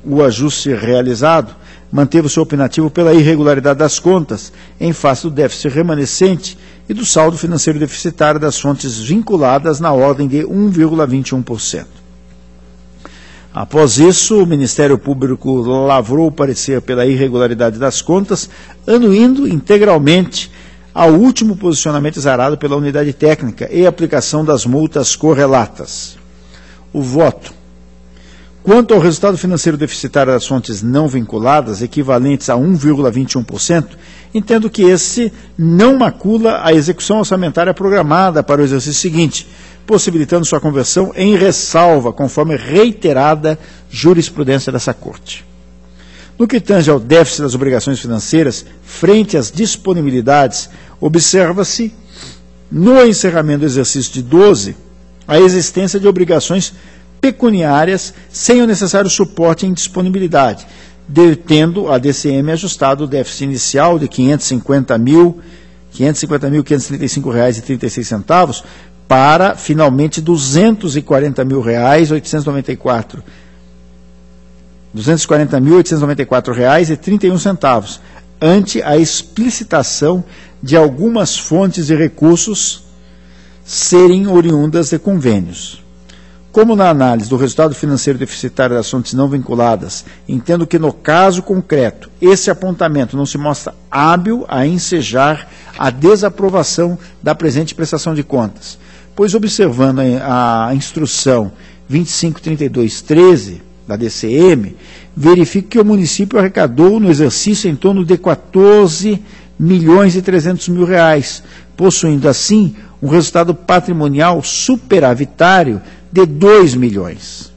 o ajuste realizado, manteve o seu opinativo pela irregularidade das contas, em face do déficit remanescente e do saldo financeiro deficitário das fontes vinculadas na ordem de 1,21%. Após isso, o Ministério Público lavrou o parecer pela irregularidade das contas, anuindo integralmente ao último posicionamento exarado pela unidade técnica e aplicação das multas correlatas. O voto. Quanto ao resultado financeiro deficitário das fontes não vinculadas, equivalentes a 1,21%, entendo que esse não macula a execução orçamentária programada para o exercício seguinte, possibilitando sua conversão em ressalva, conforme reiterada jurisprudência dessa Corte. No que tange ao déficit das obrigações financeiras, frente às disponibilidades, observa-se, no encerramento do exercício de 12, a existência de obrigações pecuniárias sem o necessário suporte em disponibilidade, tendo a DCM ajustado o déficit inicial de R$ 550.535,36 para, finalmente, R$ 240.894,31, ante a explicitação de algumas fontes de recursos serem oriundas de convênios. Como na análise do resultado financeiro deficitário das fontes não vinculadas, entendo que no caso concreto, esse apontamento não se mostra hábil a ensejar a desaprovação da presente prestação de contas, pois observando a instrução 253213 da DCM, verifico que o município arrecadou no exercício em torno de R$ 14.300.000, possuindo assim um resultado patrimonial superavitário de 2 milhões.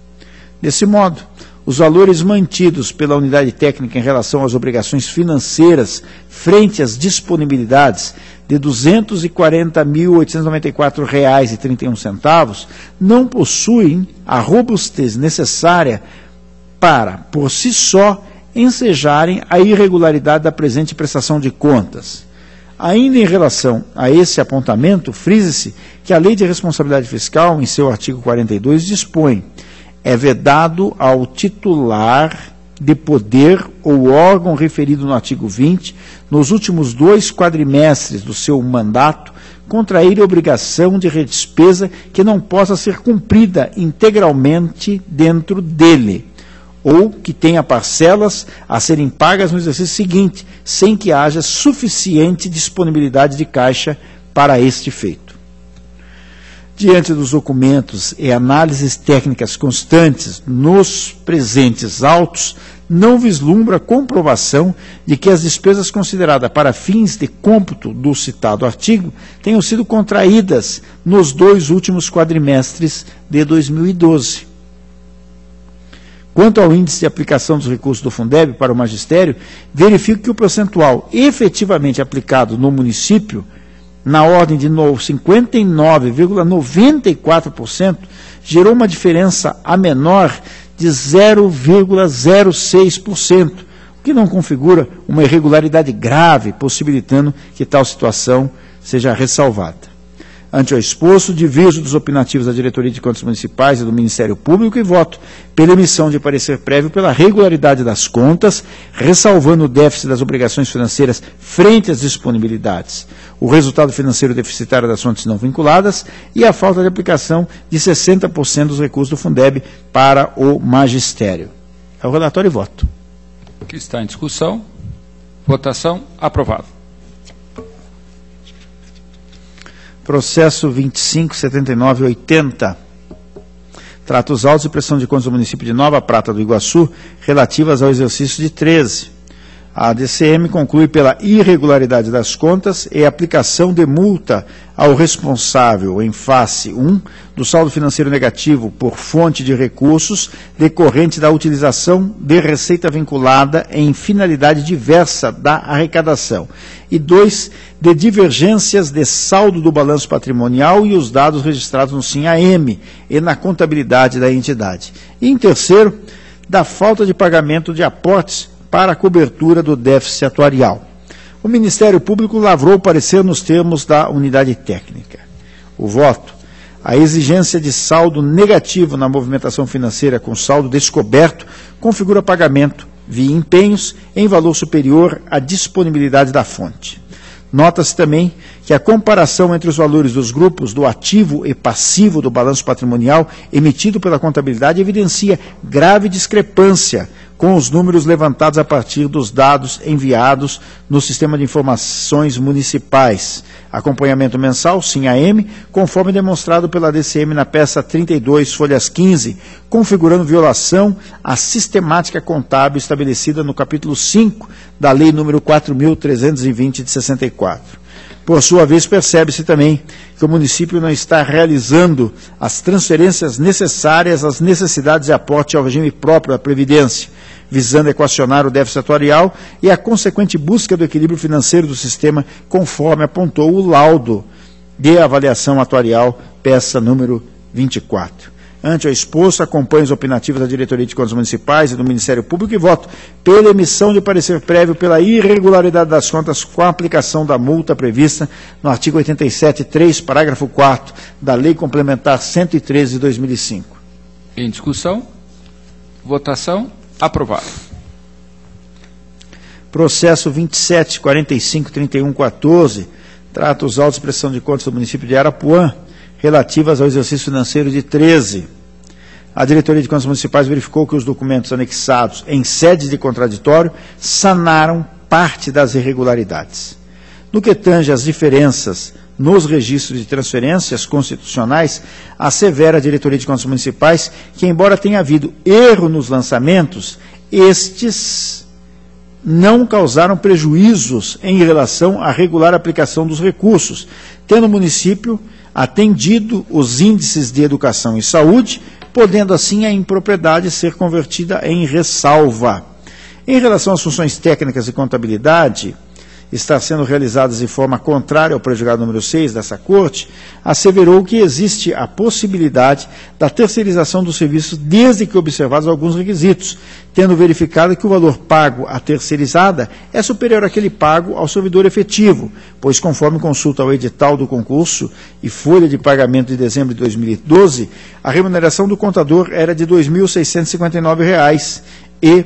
Desse modo, os valores mantidos pela unidade técnica em relação às obrigações financeiras frente às disponibilidades de R$ 240.894,31 não possuem a robustez necessária para, por si só, ensejarem a irregularidade da presente prestação de contas. Ainda em relação a esse apontamento, frise-se que a Lei de Responsabilidade Fiscal, em seu artigo 42, dispõe: é vedado ao titular de poder ou órgão referido no artigo 20, nos últimos 2 quadrimestres do seu mandato, contrair obrigação de despesa que não possa ser cumprida integralmente dentro dele, ou que tenha parcelas a serem pagas no exercício seguinte, sem que haja suficiente disponibilidade de caixa para este feito. Diante dos documentos e análises técnicas constantes nos presentes autos, não vislumbra comprovação de que as despesas consideradas para fins de cômputo do citado artigo tenham sido contraídas nos 2 últimos quadrimestres de 2012. Quanto ao índice de aplicação dos recursos do Fundeb para o magistério, verifico que o percentual efetivamente aplicado no município, na ordem de 59,94%, gerou uma diferença a menor de 0,06%, o que não configura uma irregularidade grave, possibilitando que tal situação seja ressalvada. Ante o exposto, diverjo dos opinativos da Diretoria de Contas Municipais e do Ministério Público e voto pela emissão de parecer prévio pela regularidade das contas, ressalvando o déficit das obrigações financeiras frente às disponibilidades, o resultado financeiro deficitário das fontes não vinculadas e a falta de aplicação de 60% dos recursos do Fundeb para o magistério. É o relatório e voto. Que está em discussão. Votação. Aprovado. Processo 25.79.80. Trata os autos de prestação de contas do município de Nova Prata do Iguaçu relativas ao exercício de 13. A DCM conclui pela irregularidade das contas e aplicação de multa ao responsável em face 1 do saldo financeiro negativo por fonte de recursos decorrente da utilização de receita vinculada em finalidade diversa da arrecadação. E 2, de divergências de saldo do balanço patrimonial e os dados registrados no SIM-AM e na contabilidade da entidade. E em terceiro, da falta de pagamento de aportes para a cobertura do déficit atuarial. O Ministério Público lavrou o parecer nos termos da unidade técnica. O voto. A exigência de saldo negativo na movimentação financeira com saldo descoberto configura pagamento via empenhos em valor superior à disponibilidade da fonte. Nota-se também que a comparação entre os valores dos grupos do ativo e passivo do balanço patrimonial emitido pela contabilidade evidencia grave discrepância com os números levantados a partir dos dados enviados no Sistema de Informações Municipais. Acompanhamento mensal, SIM-AM, conforme demonstrado pela DCM na peça 32, folhas 15, configurando violação à sistemática contábil estabelecida no capítulo 5 da Lei nº 4.320 de 64. Por sua vez, percebe-se também que o município não está realizando as transferências necessárias às necessidades de aporte ao regime próprio da Previdência, visando equacionar o déficit atuarial e a consequente busca do equilíbrio financeiro do sistema, conforme apontou o laudo de avaliação atuarial, peça número 24. Ante o exposto, acompanho os opinativos da Diretoria de Contas Municipais e do Ministério Público e voto pela emissão de parecer prévio pela irregularidade das contas com a aplicação da multa prevista no artigo 87.3, parágrafo 4 da Lei Complementar 113 de 2005. Em discussão. Votação. Aprovado. Processo 27.45.31.14 trata os autos de prestação de contas do município de Arapuã relativas ao exercício financeiro de 13. A Diretoria de Contas Municipais verificou que os documentos anexados em sede de contraditório sanaram parte das irregularidades. No que tange às diferenças nos registros de transferências constitucionais, assevera a Diretoria de Contas Municipais que, embora tenha havido erro nos lançamentos, estes não causaram prejuízos em relação à regular aplicação dos recursos, tendo o município atendido os índices de educação e saúde, podendo assim a impropriedade ser convertida em ressalva. Em relação às funções técnicas de contabilidade, estar sendo realizadas de forma contrária ao predicado número 6 dessa Corte, asseverou que existe a possibilidade da terceirização dos serviços desde que observados alguns requisitos, tendo verificado que o valor pago à terceirizada é superior àquele pago ao servidor efetivo, pois conforme consulta ao edital do concurso e folha de pagamento de dezembro de 2012, a remuneração do contador era de R$ 2.659 e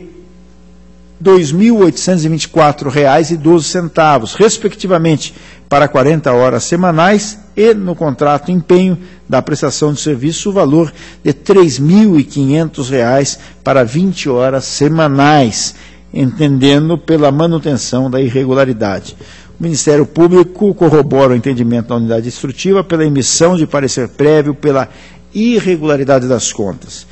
R$ 2.824,12, respectivamente, para 40 horas semanais e, no contrato empenho da prestação de serviço, o valor de R$ 3.500 para 20 horas semanais, entendendo pela manutenção da irregularidade. O Ministério Público corrobora o entendimento da unidade instrutiva pela emissão de parecer prévio pela irregularidade das contas.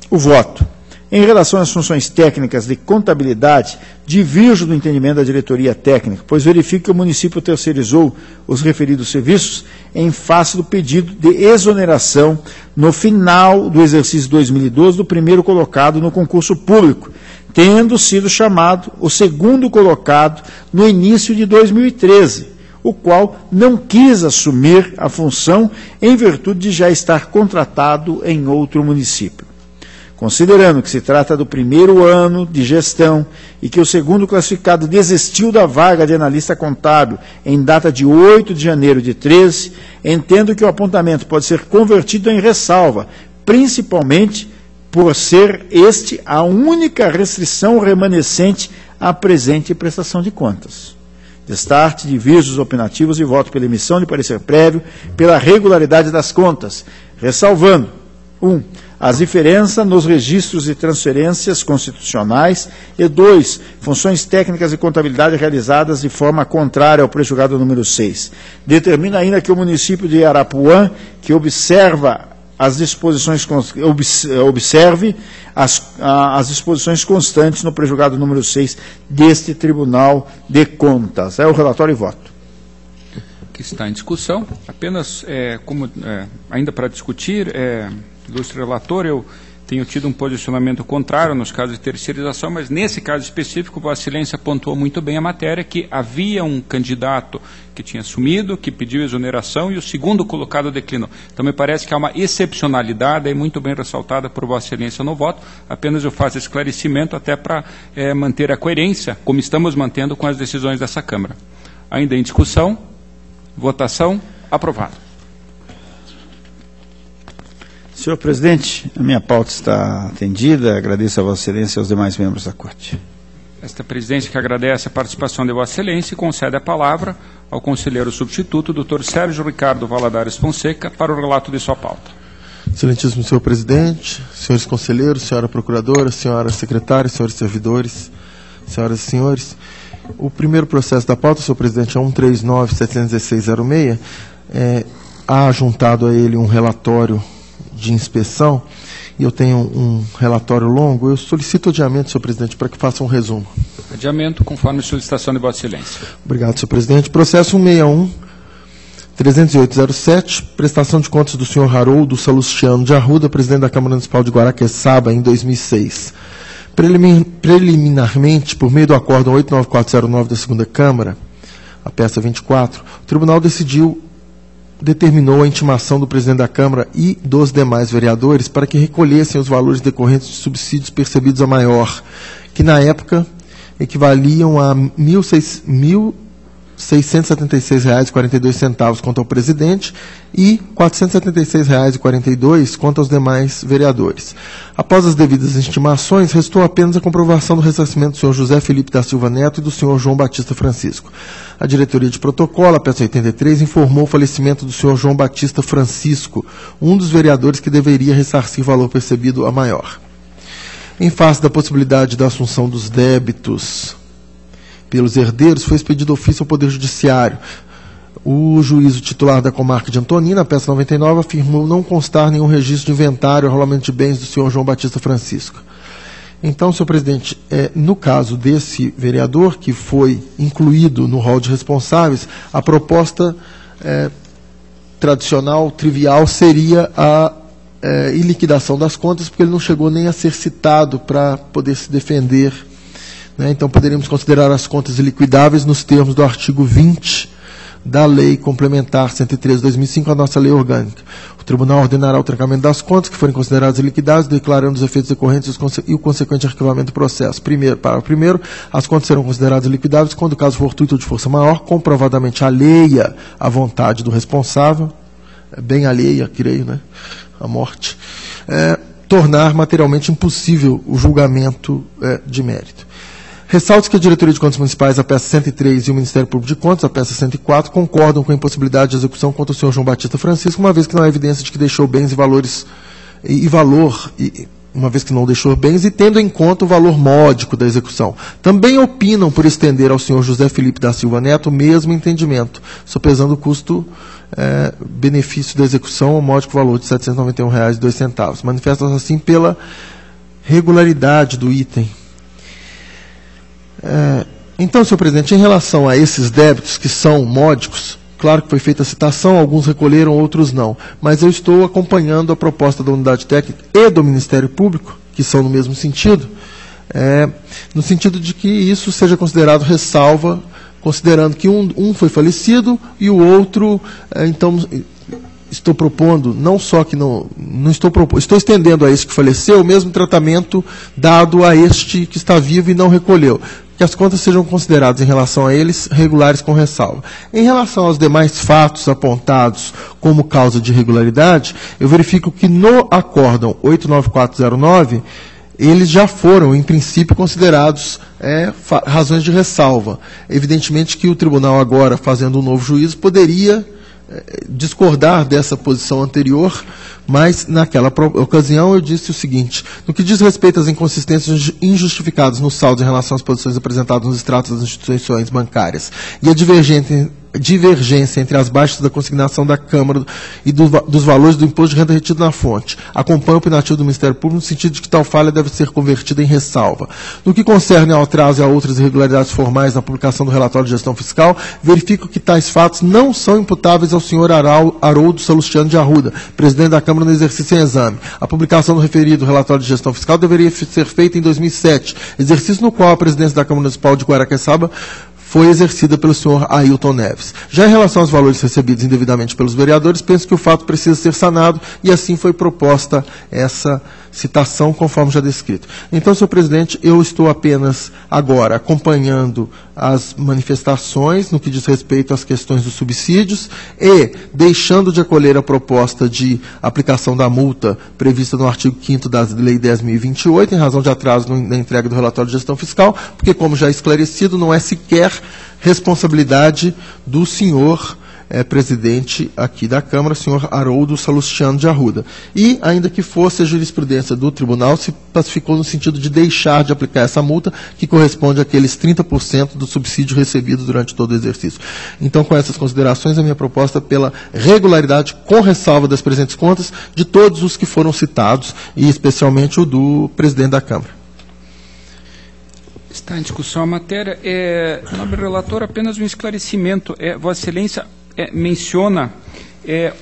O voto. Em relação às funções técnicas de contabilidade, divirjo do entendimento da diretoria técnica, pois verifico que o município terceirizou os referidos serviços em face do pedido de exoneração no final do exercício 2012 do primeiro colocado no concurso público, tendo sido chamado o segundo colocado no início de 2013, o qual não quis assumir a função em virtude de já estar contratado em outro município. Considerando que se trata do primeiro ano de gestão e que o segundo classificado desistiu da vaga de analista contábil em data de 8 de janeiro de 13, entendo que o apontamento pode ser convertido em ressalva, principalmente por ser este a única restrição remanescente à presente prestação de contas. Destarte, divirjo os opinativos e voto pela emissão de parecer prévio pela regularidade das contas, ressalvando: 1. As diferenças nos registros de transferências constitucionais e 2. Funções técnicas de contabilidade realizadas de forma contrária ao prejulgado número 6. Determina ainda que o município de Arapuã, que observe as disposições constantes no prejulgado número 6 deste Tribunal de Contas. É o relatório e voto. Que está em discussão. Apenas, ainda para discutir, ilustre relator, eu tenho tido um posicionamento contrário nos casos de terceirização, mas nesse caso específico, Vossa Excelência pontuou muito bem a matéria, que havia um candidato que tinha assumido, que pediu exoneração e o segundo colocado declinou. Então me parece que há uma excepcionalidade aí muito bem ressaltada por Vossa Excelência no voto. Apenas eu faço esclarecimento até para manter a coerência, como estamos mantendo com as decisões dessa Câmara. Ainda em discussão, votação, aprovado. Senhor presidente, a minha pauta está atendida. Agradeço a Vossa Excelência e aos demais membros da Corte. Esta presidência que agradece a participação de Vossa Excelência e concede a palavra ao conselheiro substituto, Dr. Sérgio Ricardo Valadares Fonseca, para o relato de sua pauta. Excelentíssimo senhor presidente, senhores conselheiros, senhora procuradora, senhora secretária, senhores servidores, senhoras e senhores. O primeiro processo da pauta, senhor presidente, é 139.716.06. Há juntado a ele um relatório de inspeção, e eu tenho um relatório longo. Eu solicito adiamento, senhor presidente, para que faça um resumo. Adiamento, conforme solicitação de Vossa Excelência. Obrigado, senhor presidente. Processo 161-3807, prestação de contas do senhor Haroldo Salustiano de Arruda, presidente da Câmara Municipal de Guaraqueçaba, em 2006. Preliminarmente, por meio do acórdão 89409 da segunda Câmara, a peça 24, o tribunal determinou a intimação do presidente da Câmara e dos demais vereadores para que recolhessem os valores decorrentes de subsídios percebidos a maior, que na época equivaliam a R$ 1.676,42 quanto ao presidente e R$ 476,42 quanto aos demais vereadores. Após as devidas intimações, restou apenas a comprovação do ressarcimento do senhor José Felipe da Silva Neto e do senhor João Batista Francisco. A diretoria de protocolo, a peça 83, informou o falecimento do senhor João Batista Francisco, um dos vereadores que deveria ressarcir o valor percebido a maior. Em face da possibilidade da assunção dos débitos pelos herdeiros, foi expedido ofício ao Poder Judiciário. O juízo titular da comarca de Antonina, a peça 99, afirmou não constar nenhum registro de inventário ou rolamento de bens do senhor João Batista Francisco. Então, senhor presidente, no caso desse vereador, que foi incluído no rol de responsáveis, a proposta tradicional, trivial, seria a iliquidação das contas, porque ele não chegou nem a ser citado para poder se defender. Então, poderíamos considerar as contas iliquidáveis nos termos do artigo 20 da Lei Complementar 103/2005, a nossa lei orgânica. O tribunal ordenará o trancamento das contas que forem consideradas iliquidáveis, declarando os efeitos decorrentes e o consequente arquivamento do processo. Primeiro, as contas serão consideradas liquidáveis quando o caso fortuito ou de força maior, comprovadamente alheia à vontade do responsável, bem alheia, creio, à morte, tornar materialmente impossível o julgamento de mérito. Ressalto que a Diretoria de Contas Municipais, a peça 103, e o Ministério Público de Contas, a peça 104, concordam com a impossibilidade de execução contra o senhor João Batista Francisco, uma vez que não há evidência de que deixou bens e valores uma vez que não deixou bens, e tendo em conta o valor módico da execução. Também opinam por estender ao senhor José Felipe da Silva Neto o mesmo entendimento, sopesando o custo-benefício da execução ao módico valor de R$ 791,02. Manifestam assim pela regularidade do item. Então, senhor presidente, em relação a esses débitos que são módicos, claro que foi feita a citação, alguns recolheram, outros não, mas eu estou acompanhando a proposta da Unidade Técnica e do Ministério Público, que são no mesmo sentido, no sentido de que isso seja considerado ressalva, considerando que um foi falecido e o outro, então, estou propondo, não só que não estou propondo, estou estendendo a este que faleceu o mesmo tratamento dado a este que está vivo e não recolheu, que as contas sejam consideradas em relação a eles regulares com ressalva. Em relação aos demais fatos apontados como causa de irregularidade, eu verifico que no acórdão 89409, eles já foram, em princípio, considerados razões de ressalva. Evidentemente que o tribunal agora, fazendo um novo juízo, poderia discordar dessa posição anterior, mas naquela ocasião eu disse o seguinte: no que diz respeito às inconsistências injustificadas no saldo em relação às posições apresentadas nos extratos das instituições bancárias e a divergência entre as baixas da consignação da Câmara e dos valores do imposto de renda retido na fonte, acompanha o opinativo do Ministério Público no sentido de que tal falha deve ser convertida em ressalva. No que concerne ao atraso e a outras irregularidades formais na publicação do relatório de gestão fiscal, verifico que tais fatos não são imputáveis ao senhor Haroldo Salustiano de Arruda, presidente da Câmara no exercício em exame. A publicação do referido relatório de gestão fiscal deveria ser feita em 2007, exercício no qual a presidência da Câmara Municipal de Guaraqueçaba foi exercida pelo senhor Ailton Neves. Já em relação aos valores recebidos indevidamente pelos vereadores, penso que o fato precisa ser sanado e assim foi proposta essa citação, conforme já descrito. Então, senhor presidente, eu estou apenas agora acompanhando as manifestações no que diz respeito às questões dos subsídios e deixando de acolher a proposta de aplicação da multa prevista no artigo 5º da Lei 10.028, em razão de atraso na entrega do relatório de gestão fiscal, porque, como já esclarecido, não é sequer responsabilidade do senhor presidente aqui da Câmara, senhor Haroldo Salustiano de Arruda. E, ainda que fosse a jurisprudência do tribunal, se pacificou no sentido de deixar de aplicar essa multa, que corresponde àqueles 30% do subsídio recebido durante todo o exercício. Então, com essas considerações, a minha proposta pela regularidade, com ressalva das presentes contas, de todos os que foram citados, e especialmente o do presidente da Câmara. Está em discussão a matéria. Nobre relator, apenas um esclarecimento. Vossa Excelência menciona,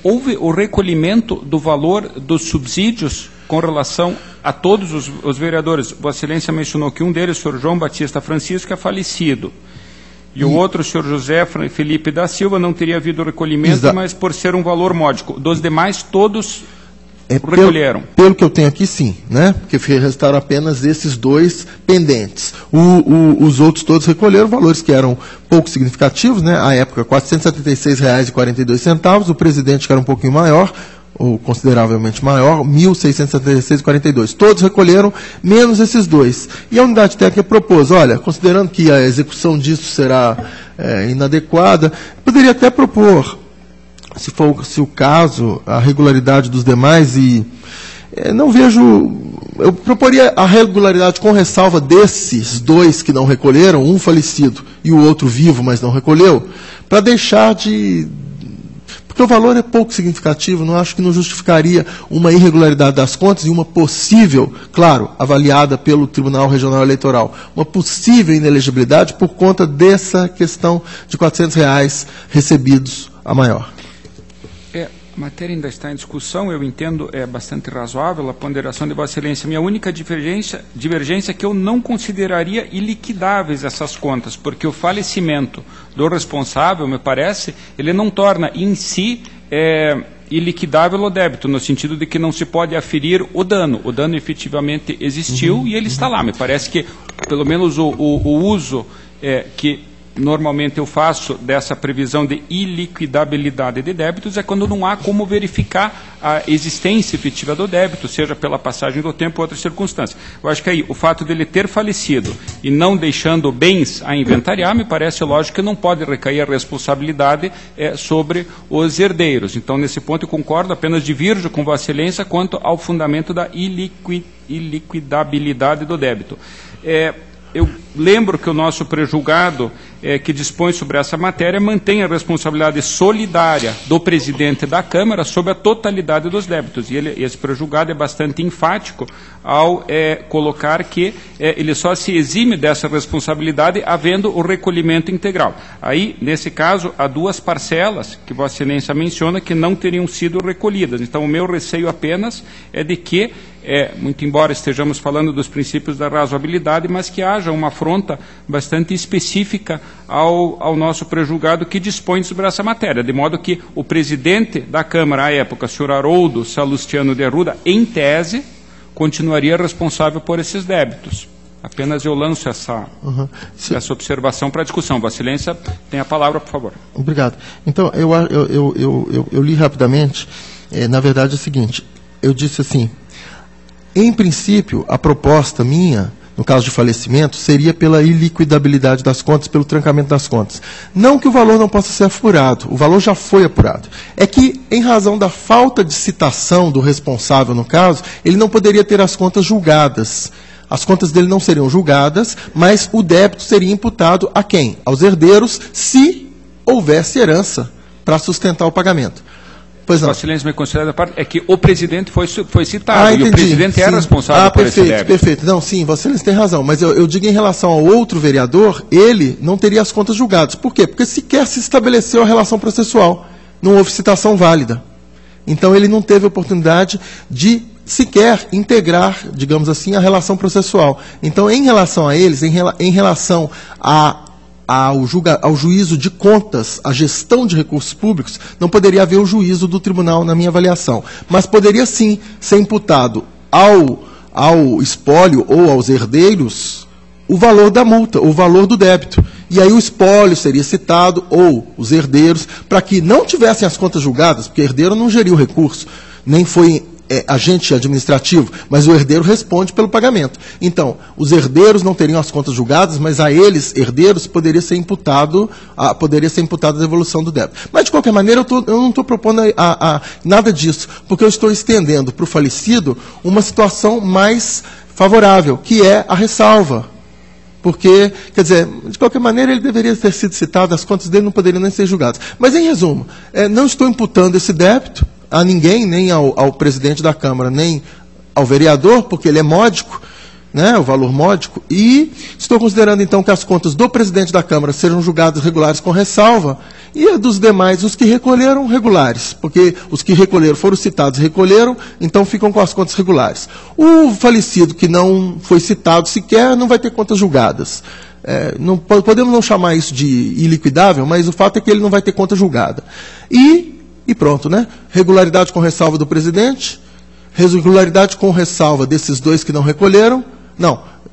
houve o recolhimento do valor dos subsídios com relação a todos os vereadores. Vossa Excelência mencionou que um deles, o senhor João Batista Francisco, é falecido. E o outro, o senhor José Felipe da Silva, não teria havido recolhimento, mas por ser um valor módico. Dos demais, todos recolheram. Pelo que eu tenho aqui, sim, né? Porque restaram apenas esses dois pendentes. Os outros todos recolheram valores que eram pouco significativos, né? À época, R$ 476,42. O presidente, que era um pouquinho maior, ou consideravelmente maior, R$ 1.676,42. Todos recolheram, menos esses dois. E a unidade técnica propôs, olha, considerando que a execução disso será inadequada, poderia até propor, se o caso, a regularidade dos demais, e não vejo, eu proporia a regularidade com ressalva desses dois que não recolheram, um falecido e o outro vivo, mas não recolheu, para deixar de... Porque o valor é pouco significativo, não acho que não justificaria uma irregularidade das contas e uma possível, claro, avaliada pelo Tribunal Regional Eleitoral, uma possível inelegibilidade por conta dessa questão de R$ 400 recebidos a maior. A matéria ainda está em discussão, eu entendo, é bastante razoável a ponderação de Vossa Excelência. Minha única divergência é que eu não consideraria iliquidáveis essas contas, porque o falecimento do responsável, me parece, ele não torna em si iliquidável o débito, no sentido de que não se pode aferir o dano. O dano efetivamente existiu e ele está lá. Me parece que, pelo menos, o uso que normalmente eu faço dessa previsão de iliquidabilidade de débitos é quando não há como verificar a existência efetiva do débito, seja pela passagem do tempo ou outras circunstâncias. Eu acho que aí o fato dele ter falecido e não deixando bens a inventariar, me parece lógico que não pode recair a responsabilidade sobre os herdeiros. Então, nesse ponto, eu concordo, apenas diverjo com Vossa Excelência quanto ao fundamento da iliquidabilidade do débito. Eu lembro que o nosso prejulgado, que dispõe sobre essa matéria, mantém a responsabilidade solidária do presidente da Câmara sobre a totalidade dos débitos. E esse prejulgado é bastante enfático ao colocar que ele só se exime dessa responsabilidade havendo o recolhimento integral. Aí, nesse caso, há duas parcelas que Vossa Excelência menciona que não teriam sido recolhidas. Então, o meu receio apenas é de que, muito embora estejamos falando dos princípios da razoabilidade, mas que haja uma afronta bastante específica ao nosso prejulgado que dispõe sobre essa matéria, de modo que o presidente da Câmara, à época, senhor Haroldo Salustiano de Arruda, em continuaria responsável por esses débitos. Apenas eu lanço essa observação para discussão. Vossa Excelência tem a palavra, por favor. Obrigado. Então, eu li rapidamente. Na verdade é o seguinte, eu disse assim, em princípio, a proposta minha, no caso de falecimento, seria pela iliquidabilidade das contas, pelo trancamento das contas. Não que o valor não possa ser apurado, o valor já foi apurado. É que, em razão da falta de citação do responsável no caso, ele não poderia ter as contas julgadas. As contas dele não seriam julgadas, mas o débito seria imputado a quem? Aos herdeiros, se houvesse herança para sustentar o pagamento. Pois não. Vossa Excelência me considera a parte, é que o presidente foi citado, e o presidente é responsável por esse débito. Perfeito. Não, sim, Vossa Excelência tem razão, mas eu digo em relação ao outro vereador, ele não teria as contas julgadas. Por quê? Porque sequer se estabeleceu a relação processual, não houve citação válida. Então ele não teve oportunidade de sequer integrar, digamos assim, a relação processual. Então, em relação a eles, em relação ao juízo de contas, a gestão de recursos públicos, não poderia haver o juízo do tribunal na minha avaliação. Mas poderia sim ser imputado ao espólio ou aos herdeiros o valor da multa, o valor do débito. E aí o espólio seria citado, ou os herdeiros, para que não tivessem as contas julgadas, porque o herdeiro não geriu o recurso, nem foi agente administrativo, mas o herdeiro responde pelo pagamento. Então, os herdeiros não teriam as contas julgadas, mas a eles, herdeiros, poderia ser imputada a devolução do débito. Mas, de qualquer maneira, eu não estou propondo nada disso, porque eu estou estendendo para o falecido uma situação mais favorável, que é a ressalva. Porque, quer dizer, de qualquer maneira, ele deveria ter sido citado, as contas dele não poderiam nem ser julgadas. Mas, em resumo, não estou imputando esse débito a ninguém, nem ao presidente da Câmara, nem ao vereador, porque ele é módico, né, o valor módico, e estou considerando, então, que as contas do presidente da Câmara sejam julgadas regulares com ressalva, e a dos demais, os que recolheram, regulares, porque os que recolheram foram citados e recolheram, então ficam com as contas regulares. O falecido que não foi citado sequer não vai ter contas julgadas. Podemos não chamar isso de iliquidável, mas o fato é que ele não vai ter conta julgada. E pronto, né? Regularidade com ressalva do presidente, regularidade com ressalva desses dois que não recolheram,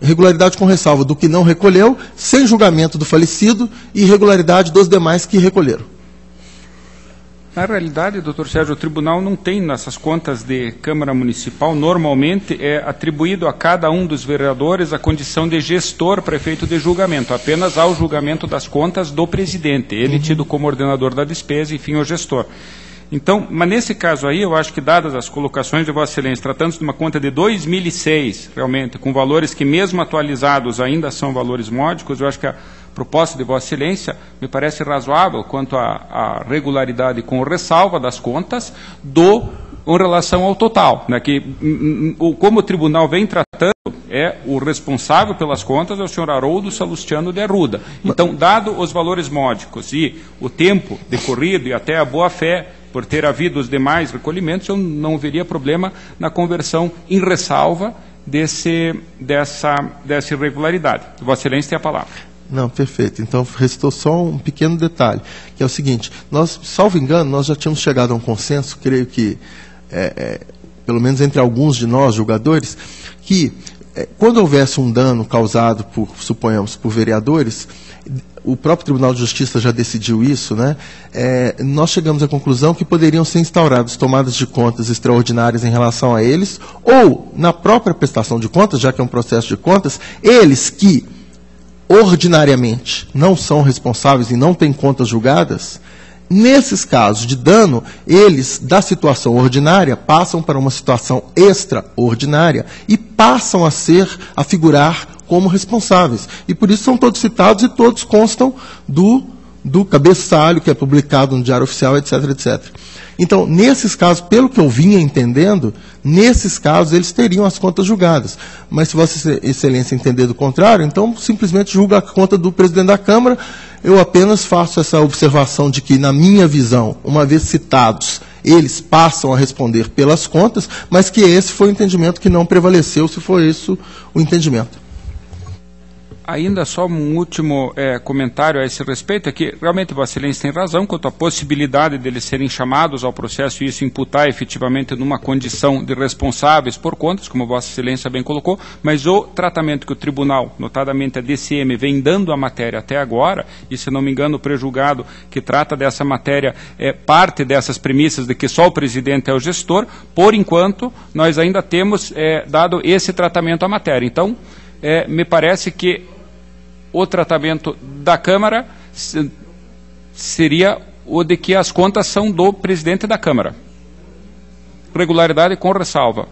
regularidade com ressalva do que não recolheu, sem julgamento do falecido, e regularidade dos demais que recolheram. Na realidade, doutor Sérgio, o tribunal não tem nessas contas de Câmara Municipal, normalmente é atribuído a cada um dos vereadores a condição de gestor para efeito de julgamento, apenas ao julgamento das contas do presidente, ele tido como ordenador da despesa, enfim, o gestor. Então, mas nesse caso aí, eu acho que dadas as colocações de Vossa Excelência, tratando-se de uma conta de 2006, realmente, com valores que mesmo atualizados ainda são valores módicos, eu acho que a proposta de Vossa Excelência me parece razoável quanto à regularidade com ressalva das contas em relação ao total, né, que como o tribunal vem tratando, o responsável pelas contas é o senhor Haroldo Salustiano de Arruda. Então, dado os valores módicos e o tempo decorrido e até a boa-fé por ter havido os demais recolhimentos, eu não veria problema na conversão em ressalva dessa irregularidade. Vossa Excelência tem a palavra. Não, perfeito. Então, restou só um pequeno detalhe, que é o seguinte, nós, salvo engano, nós já tínhamos chegado a um consenso, creio que, pelo menos entre alguns de nós, julgadores, que quando houvesse um dano causado, suponhamos, por vereadores, o próprio Tribunal de Justiça já decidiu isso, né? Nós chegamos à conclusão que poderiam ser instauradas tomadas de contas extraordinárias em relação a eles, ou, na própria prestação de contas, já que é um processo de contas, eles que ordinariamente não são responsáveis e não têm contas julgadas, nesses casos de dano, eles, da situação ordinária, passam para uma situação extraordinária e passam a figurar como responsáveis. E por isso são todos citados e todos constam do cabeçalho que é publicado no Diário Oficial, etc, etc. Então, nesses casos, pelo que eu vinha entendendo, nesses casos eles teriam as contas julgadas. Mas se Vossa Excelência entender do contrário, então simplesmente julga a conta do presidente da Câmara. Eu apenas faço essa observação de que, na minha visão, uma vez citados, eles passam a responder pelas contas, mas que esse foi o entendimento que não prevaleceu, se for isso o entendimento. Ainda só um último comentário a esse respeito, é que realmente Vossa Excelência tem razão quanto à possibilidade deles serem chamados ao processo e isso imputar efetivamente numa condição de responsáveis por contas, como Vossa Excelência bem colocou, mas o tratamento que o Tribunal, notadamente a DCM, vem dando à matéria até agora, e se não me engano o prejulgado que trata dessa matéria parte dessas premissas de que só o presidente é o gestor, por enquanto nós ainda temos dado esse tratamento à matéria. Então, me parece que o tratamento da Câmara seria o de que as contas são do presidente da Câmara. Regularidade com ressalva.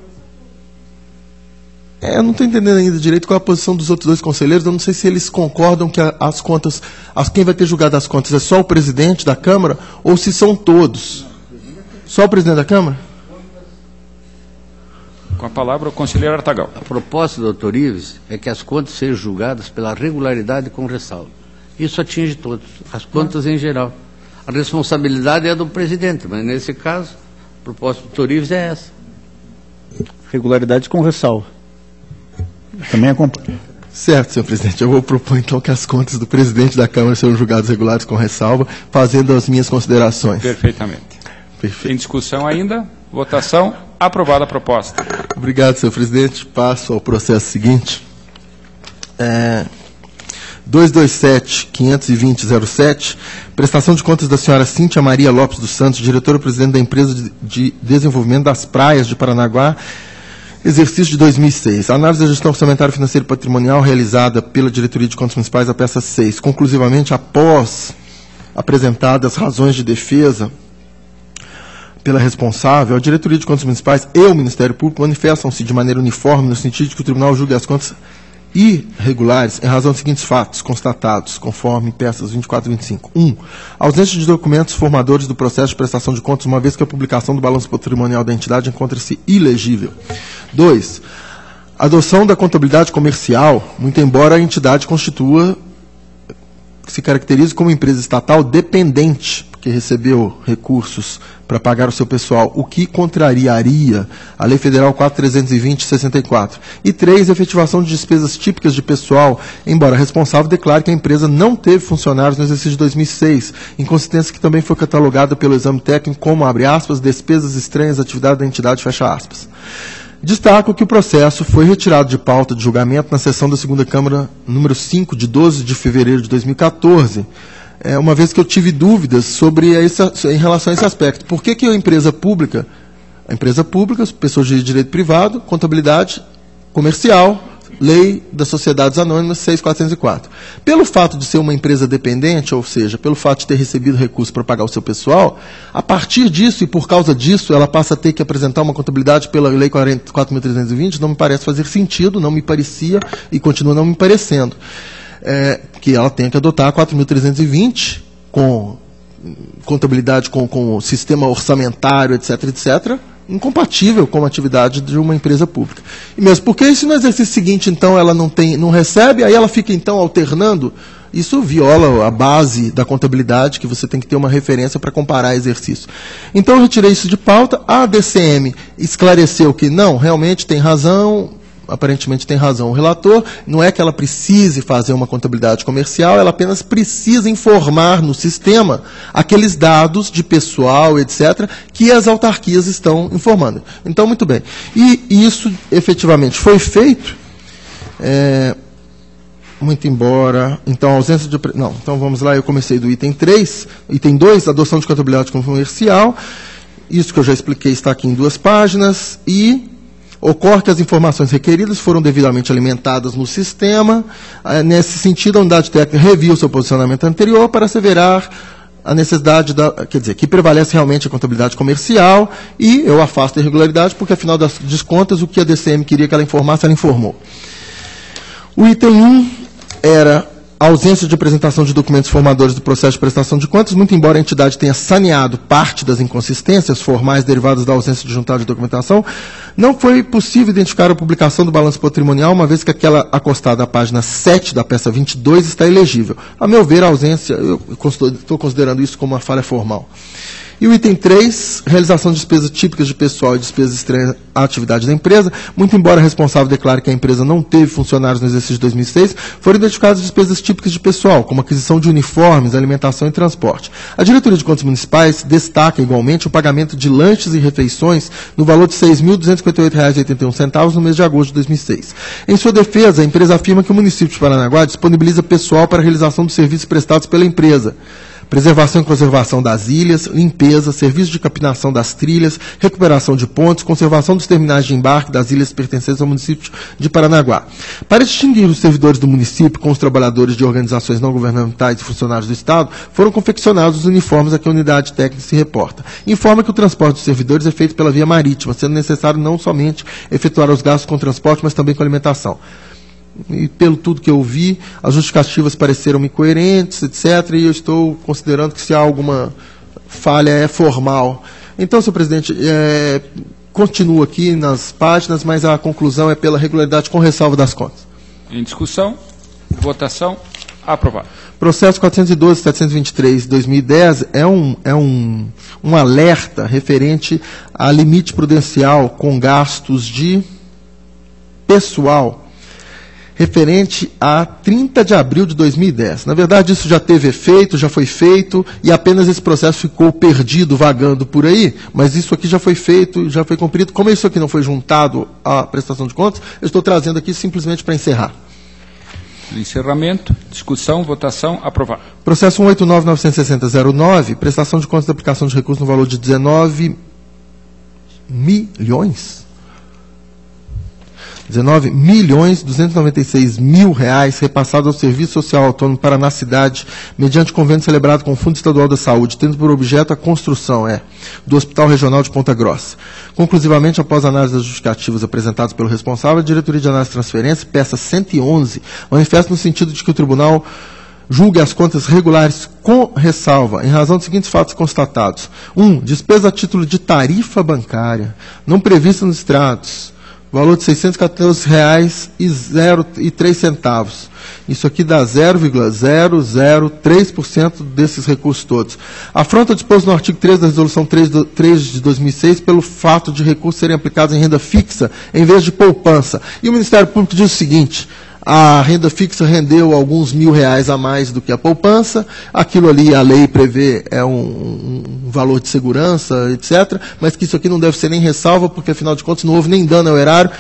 Eu não estou entendendo ainda direito qual é a posição dos outros dois conselheiros. Eu não sei se eles concordam que as contas, quem vai ter julgado as contas é só o presidente da Câmara ou se são todos. Só o presidente da Câmara? Com a palavra o conselheiro Artagal. A proposta, doutor Ives, é que as contas sejam julgadas pela regularidade com ressalva. Isso atinge todos, as contas em geral. A responsabilidade é do presidente, mas nesse caso, a proposta do doutor Ives é essa. Regularidade com ressalva. Também acompanho. Certo, senhor presidente. Eu vou propor, então, que as contas do presidente da Câmara sejam julgadas regulares com ressalva, fazendo as minhas considerações. Perfeitamente. Perfeito. Em discussão ainda? Votação. Aprovada a proposta. Obrigado, senhor presidente. Passo ao processo seguinte. 227-520-07, prestação de contas da senhora Cíntia Maria Lopes dos Santos, diretora-presidente da Empresa de Desenvolvimento das Praias de Paranaguá, exercício de 2006. A análise da gestão orçamentária, financeira e patrimonial realizada pela Diretoria de Contas Municipais, a peça 6, conclusivamente após apresentadas as razões de defesa pela responsável, a Diretoria de Contas Municipais e o Ministério Público manifestam-se de maneira uniforme no sentido de que o Tribunal julgue as contas irregulares em razão dos seguintes fatos constatados, conforme peças 24 e 25. 1. Ausência de documentos formadores do processo de prestação de contas, uma vez que a publicação do balanço patrimonial da entidade encontra-se ilegível. 2. Adoção da contabilidade comercial, muito embora a entidade se caracterize como empresa estatal dependente, que recebeu recursos para pagar o seu pessoal, o que contrariaria a Lei Federal 4.320/64. E 3, efetivação de despesas típicas de pessoal, embora responsável declare que a empresa não teve funcionários no exercício de 2006, inconsistência que também foi catalogada pelo exame técnico como, abre aspas, despesas estranhas à atividade da entidade, fecha aspas. Destaco que o processo foi retirado de pauta de julgamento na sessão da 2ª Câmara número 5, de 12 de fevereiro de 2014, uma vez que eu tive dúvidas em relação a esse aspecto. Por que a empresa pública, pessoas de direito privado, contabilidade comercial, Lei das Sociedades Anônimas 6.404. Pelo fato de ser uma empresa dependente, ou seja, pelo fato de ter recebido recursos para pagar o seu pessoal, a partir disso e por causa disso, ela passa a ter que apresentar uma contabilidade pela Lei 4.320, não me parece fazer sentido, não me parecia e continua não me parecendo. Que ela tenha que adotar a 4.320 com contabilidade, com o sistema orçamentário, etc., etc., incompatível com a atividade de uma empresa pública. E mesmo porque se no exercício seguinte, então, ela não recebe, aí ela fica, então, alternando, isso viola a base da contabilidade, que você tem que ter uma referência para comparar exercício. Então, eu retirei isso de pauta, a DCM esclareceu que não, realmente tem razão, aparentemente tem razão o relator, não é que ela precise fazer uma contabilidade comercial, ela apenas precisa informar no sistema aqueles dados de pessoal, etc., que as autarquias estão informando. Então, muito bem. E isso efetivamente foi feito, Muito embora. Então, ausência de. Não, então vamos lá, eu comecei do item 3. Item 2, adoção de contabilidade comercial. Isso que eu já expliquei está aqui em 2 páginas. E ocorre que as informações requeridas foram devidamente alimentadas no sistema. Nesse sentido, a unidade técnica reviu o seu posicionamento anterior para asseverar a necessidade que prevalece realmente a contabilidade comercial, e eu afasto a irregularidade, porque, afinal das contas, o que a DCM queria que ela informasse, ela informou. O item 1 era a ausência de apresentação de documentos formadores do processo de prestação de contas, muito embora a entidade tenha saneado parte das inconsistências formais derivadas da ausência de juntada de documentação, não foi possível identificar a publicação do balanço patrimonial, uma vez que aquela acostada à página 7 da peça 22 está elegível. A meu ver, a ausência, eu estou considerando isso como uma falha formal. E o item 3, realização de despesas típicas de pessoal e despesas estranhas à atividade da empresa. Muito embora a responsável declare que a empresa não teve funcionários no exercício de 2006, foram identificadas despesas típicas de pessoal, como aquisição de uniformes, alimentação e transporte. A Diretoria de Contas Municipais destaca, igualmente, o pagamento de lanches e refeições no valor de R$ 6.258,81 no mês de agosto de 2006. Em sua defesa, a empresa afirma que o município de Paranaguá disponibiliza pessoal para a realização dos serviços prestados pela empresa: preservação e conservação das ilhas, limpeza, serviço de capinação das trilhas, recuperação de pontes, conservação dos terminais de embarque das ilhas pertencentes ao município de Paranaguá. Para distinguir os servidores do município com os trabalhadores de organizações não governamentais e funcionários do Estado, foram confeccionados os uniformes a que a unidade técnica se reporta. Informa que o transporte dos servidores é feito pela via marítima, sendo necessário não somente efetuar os gastos com transporte, mas também com alimentação. E pelo tudo que eu vi, as justificativas pareceram-me coerentes, etc., e eu estou considerando que se há alguma falha é formal. Então, senhor presidente, continuo aqui nas páginas, mas a conclusão é pela regularidade com ressalva das contas. Em discussão, votação, aprovado. Processo 412.723/2010 é um alerta referente a limite prudencial com gastos de pessoal, referente a 30 de abril de 2010. Na verdade, isso já teve efeito, já foi feito, e apenas esse processo ficou perdido, vagando por aí, mas isso aqui já foi feito, já foi cumprido. Como isso aqui não foi juntado à prestação de contas, eu estou trazendo aqui simplesmente para encerrar. Encerramento, discussão, votação, aprovado. Processo 189.960.09, prestação de contas da aplicação de recursos no valor de 19 milhões 19.296.000 reais repassados ao Serviço Social Autônomo Paraná Cidade, mediante convênio celebrado com o Fundo Estadual da Saúde, tendo por objeto a construção do Hospital Regional de Ponta Grossa. Conclusivamente, após análise das justificativas apresentadas pelo responsável, a Diretoria de Análise e Transferência, peça 111, manifesta no sentido de que o Tribunal julgue as contas regulares com ressalva, em razão dos seguintes fatos constatados. 1. Despesa a título de tarifa bancária, não prevista nos extratos, valor de R$ 614,03. Isso aqui dá 0,003% desses recursos todos. Afronta disposto no artigo 3 da Resolução 3 de 2006 pelo fato de recursos serem aplicados em renda fixa em vez de poupança. E o Ministério Público diz o seguinte: a renda fixa rendeu alguns R$ 1.000 a mais do que a poupança, aquilo ali a lei prevê um valor de segurança, etc., mas que isso aqui não deve ser nem ressalva, porque afinal de contas não houve nem dano ao erário,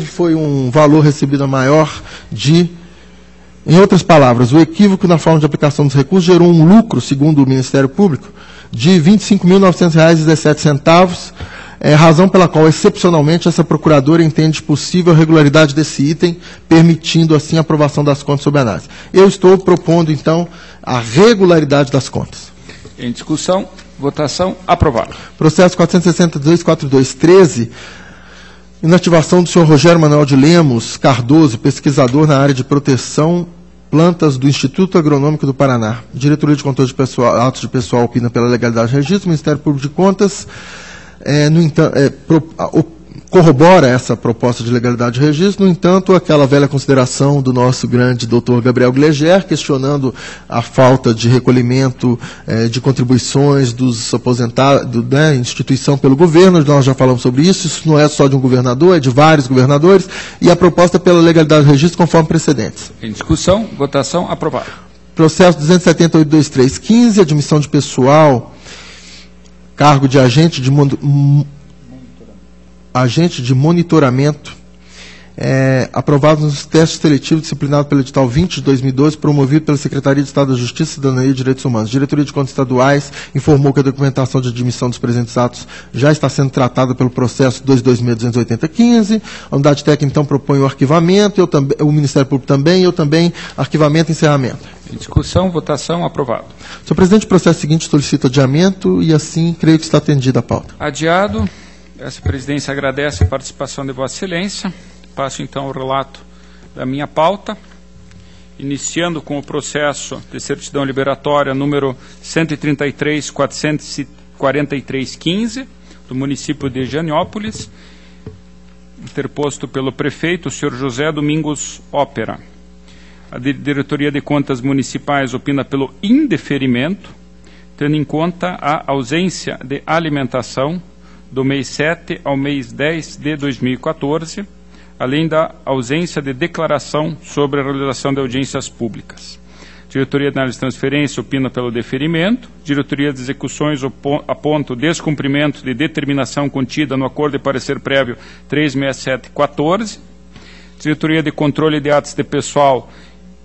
foi um valor recebido a maior de... Em outras palavras, o equívoco na forma de aplicação dos recursos gerou um lucro, segundo o Ministério Público, de R$ 25.900,17, razão pela qual, excepcionalmente, essa procuradora entende possível a regularidade desse item, permitindo, assim, a aprovação das contas sob análise. Eu estou propondo, então, a regularidade das contas. Em discussão, votação, aprovado. Processo 462.4213, inativação do senhor Rogério Manuel de Lemos Cardoso, pesquisador na área de proteção plantas do Instituto Agronômico do Paraná. Diretoria de Controle de Pessoal, Atos de Pessoal opina pela legalidade do registro, Ministério Público de Contas, no entanto, corrobora essa proposta de legalidade de registro. No entanto, aquela velha consideração do nosso grande doutor Gabriel Gleger, questionando a falta de recolhimento de contribuições dos aposentados, instituição pelo governo, nós já falamos sobre isso, isso não é só de um governador, é de vários governadores, e a proposta pela legalidade de registro conforme precedentes. Em discussão, votação, aprovado. Processo 278.2315, admissão de pessoal, cargo de agente de monitoramento aprovados nos testes seletivos disciplinados pelo edital 20 de 2012, promovido pela Secretaria de Estado da Justiça, Cidadania e Direitos Humanos. A Diretoria de Contas Estaduais informou que a documentação de admissão dos presentes atos já está sendo tratada pelo processo 226.280.15. A unidade técnica, então, propõe o arquivamento, o Ministério Público também, eu também, arquivamento e encerramento. Em discussão, votação, aprovado. Senhor presidente, o processo seguinte solicita adiamento e, assim, creio que está atendida a pauta. Adiado. Essa presidência agradece a participação de Vossa Excelência. Passo, então, o relato da minha pauta, iniciando com o processo de certidão liberatória número 133.443.15, do município de Janiópolis, interposto pelo prefeito, o senhor José Domingos Ópera. A Diretoria de Contas Municipais opina pelo indeferimento, tendo em conta a ausência de alimentação do mês 7 ao mês 10 de 2014, além da ausência de declaração sobre a realização de audiências públicas. Diretoria de Análise e Transferência opina pelo deferimento. Diretoria de Execuções aponta o descumprimento de determinação contida no acordo de parecer prévio 36714. Diretoria de Controle de Atos de Pessoal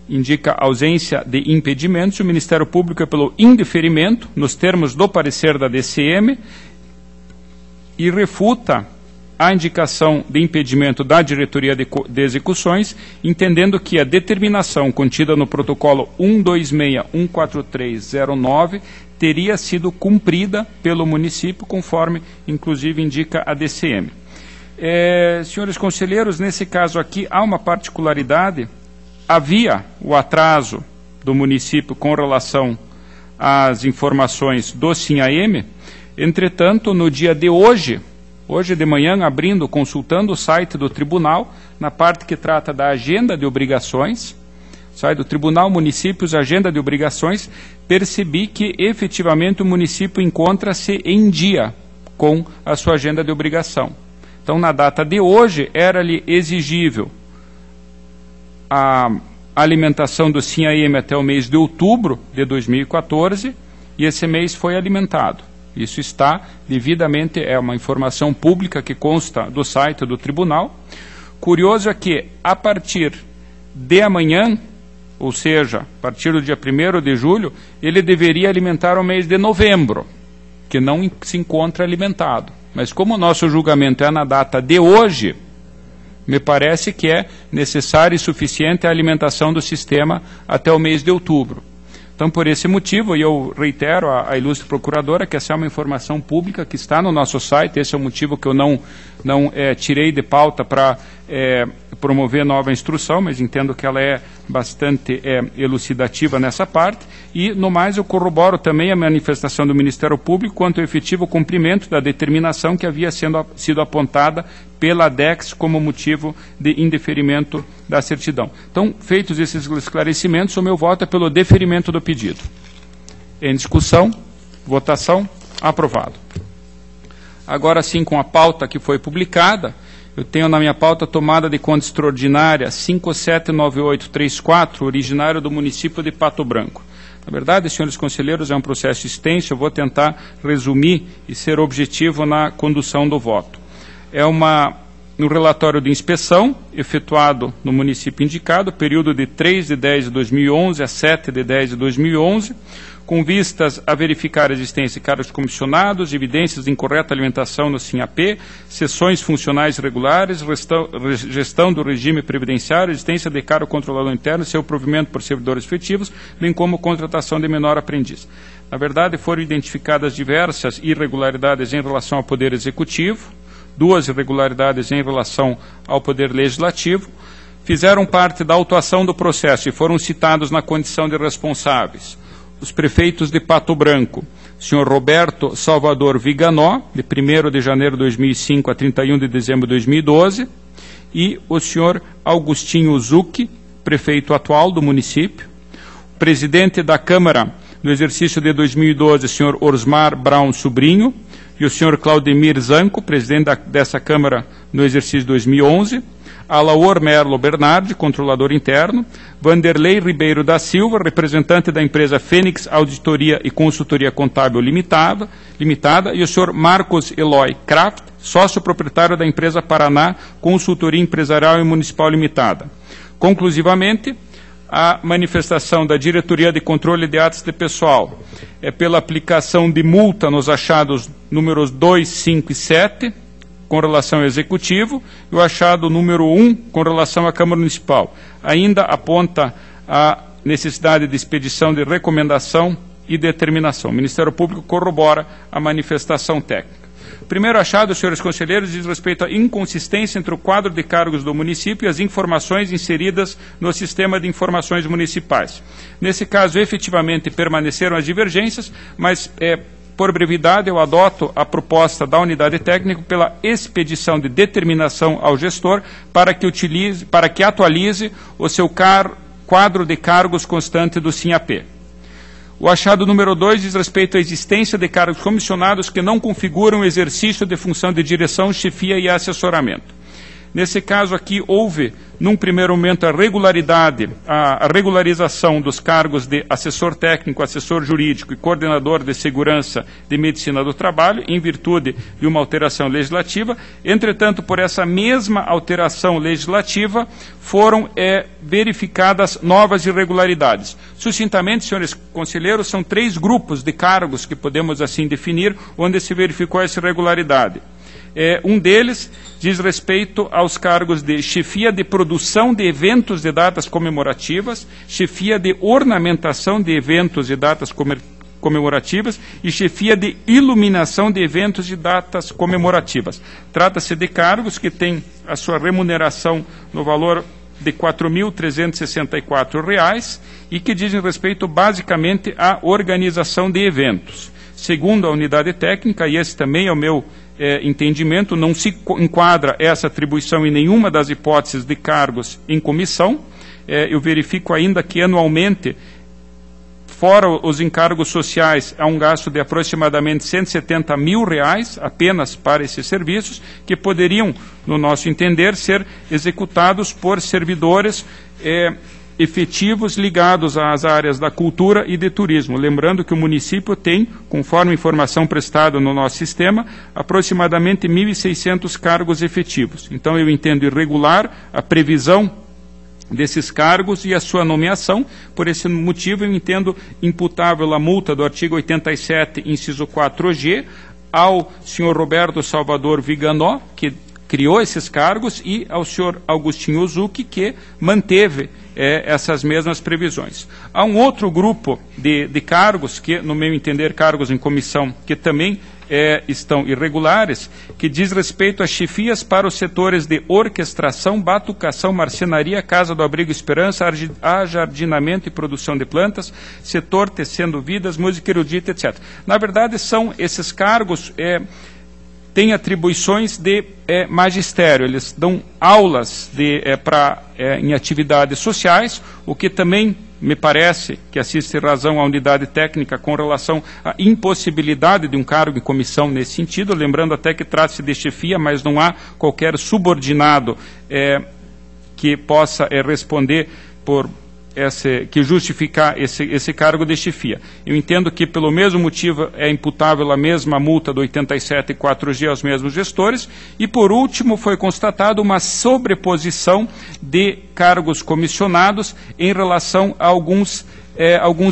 indica ausência de impedimentos. O Ministério Público é pelo indeferimento, nos termos do parecer da DCM, e refuta a indicação de impedimento da Diretoria de Execuções, entendendo que a determinação contida no protocolo 126.14309 teria sido cumprida pelo município, conforme, inclusive, indica a DCM. Senhores conselheiros, nesse caso aqui, há uma particularidade. Havia o atraso do município com relação às informações do SINAEM, entretanto, no dia de hoje de manhã, consultando o site do tribunal, na parte que trata da agenda de obrigações, site do Tribunal Municípios, agenda de obrigações, percebi que efetivamente o município encontra-se em dia com a sua agenda de obrigação. Então, na data de hoje, era-lhe exigível a alimentação do SINAEM até o mês de outubro de 2014, e esse mês foi alimentado. Isso está devidamente, é uma informação pública que consta do site do tribunal. Curioso é que, a partir de amanhã, ou seja, a partir do dia 1º de julho, ele deveria alimentar o mês de novembro, que não se encontra alimentado. Mas como o nosso julgamento é na data de hoje, me parece que é necessária e suficiente a alimentação do sistema até o mês de outubro. Então, por esse motivo, e eu reitero à ilustre procuradora que essa é uma informação pública que está no nosso site. Esse é o motivo que eu não tirei de pauta para promover nova instrução, mas entendo que ela é bastante elucidativa nessa parte. E, no mais, eu corroboro também a manifestação do Ministério Público quanto ao efetivo cumprimento da determinação que havia sido apontada pela ADEX como motivo de indeferimento da certidão. Então, feitos esses esclarecimentos, o meu voto é pelo deferimento do pedido. Em discussão, votação, aprovado. Agora sim, com a pauta que foi publicada, eu tenho na minha pauta tomada de conta extraordinária 579834, originário do município de Pato Branco. Na verdade, senhores conselheiros, é um processo extenso, eu vou tentar resumir e ser objetivo na condução do voto. É um relatório de inspeção efetuado no município indicado, período de 3 de 10 de 2011 a 7 de 10 de 2011, com vistas a verificar a existência de cargos comissionados, evidências de incorreta alimentação no SINAP, sessões funcionais regulares, gestão do regime previdenciário, existência de cargo controlador interno, seu provimento por servidores efetivos, bem como contratação de menor aprendiz. Na verdade, foram identificadas diversas irregularidades em relação ao Poder Executivo, 2 irregularidades em relação ao Poder Legislativo, fizeram parte da autuação do processo e foram citados na condição de responsáveis os prefeitos de Pato Branco, senhor Roberto Salvador Viganó, de 1º de janeiro de 2005 a 31 de dezembro de 2012, e o senhor Augustinho Zucchi, prefeito atual do município, o presidente da Câmara no exercício de 2012, senhor Osmar Brown Sobrinho, e o senhor Claudemir Zanco, presidente dessa Câmara no exercício de 2011, Alaor Merlo Bernardi, controlador interno, Vanderlei Ribeiro da Silva, representante da empresa Fênix Auditoria e Consultoria Contábil Limitada, e o senhor Marcos Eloy Kraft, sócio proprietário da empresa Paraná Consultoria Empresarial e Municipal Limitada. Conclusivamente, a manifestação da Diretoria de Controle de Atos de Pessoal é pela aplicação de multa nos achados números 2, 5 e 7, com relação ao Executivo, e o achado número 1, com relação à Câmara Municipal. Ainda aponta a necessidade de expedição de recomendação e determinação. O Ministério Público corrobora a manifestação técnica. O primeiro achado, senhores conselheiros, diz respeito à inconsistência entre o quadro de cargos do município e as informações inseridas no sistema de informações municipais. Nesse caso, efetivamente, permaneceram as divergências, mas, por brevidade, eu adoto a proposta da unidade técnica pela expedição de determinação ao gestor para que atualize o seu quadro de cargos constante do SINAP. O achado número 2 diz respeito à existência de cargos comissionados que não configuram o exercício de função de direção, chefia e assessoramento. Nesse caso aqui, houve, num primeiro momento, a regularização dos cargos de assessor técnico, assessor jurídico e coordenador de segurança de medicina do trabalho, em virtude de uma alteração legislativa. Entretanto, por essa mesma alteração legislativa, foram verificadas novas irregularidades. Sucintamente, senhores conselheiros, são 3 grupos de cargos que podemos assim definir, onde se verificou essa irregularidade. Um deles diz respeito aos cargos de chefia de produção de eventos de datas comemorativas, chefia de ornamentação de eventos e datas comemorativas e chefia de iluminação de eventos e datas comemorativas. Trata-se de cargos que têm a sua remuneração no valor de R$ 4.364 e que dizem respeito basicamente à organização de eventos. Segundo a unidade técnica, e esse também é o meu entendimento, não se enquadra essa atribuição em nenhuma das hipóteses de cargos em comissão. Eu verifico ainda que anualmente, fora os encargos sociais, há um gasto de aproximadamente R$ 170 mil apenas para esses serviços, que poderiam, no nosso entender, ser executados por servidores efetivos ligados às áreas da cultura e de turismo. Lembrando que o município tem, conforme informação prestada no nosso sistema, aproximadamente 1.600 cargos efetivos. Então, eu entendo irregular a previsão desses cargos e a sua nomeação. Por esse motivo, eu entendo imputável a multa do artigo 87, inciso 4G, ao senhor Roberto Salvador Viganó, que criou esses cargos, e ao senhor Augustinho Ozuki, que manteve essas mesmas previsões. Há um outro grupo de cargos, que, no meu entender, cargos em comissão, que também estão irregulares, que diz respeito a chefias para os setores de orquestração, batucação, marcenaria, Casa do Abrigo Esperança, ajardinamento e produção de plantas, setor tecendo vidas, música erudita, etc. Na verdade, são esses cargos têm atribuições de magistério, eles dão aulas em atividades sociais, o que também me parece que assiste razão à unidade técnica com relação à impossibilidade de um cargo em comissão nesse sentido, lembrando até que trata-se de chefia, mas não há qualquer subordinado que possa responder que justificar esse cargo de chefia. Eu entendo que, pelo mesmo motivo, é imputável a mesma multa do 87 e 4G aos mesmos gestores. E, por último, foi constatada uma sobreposição de cargos comissionados em relação a alguns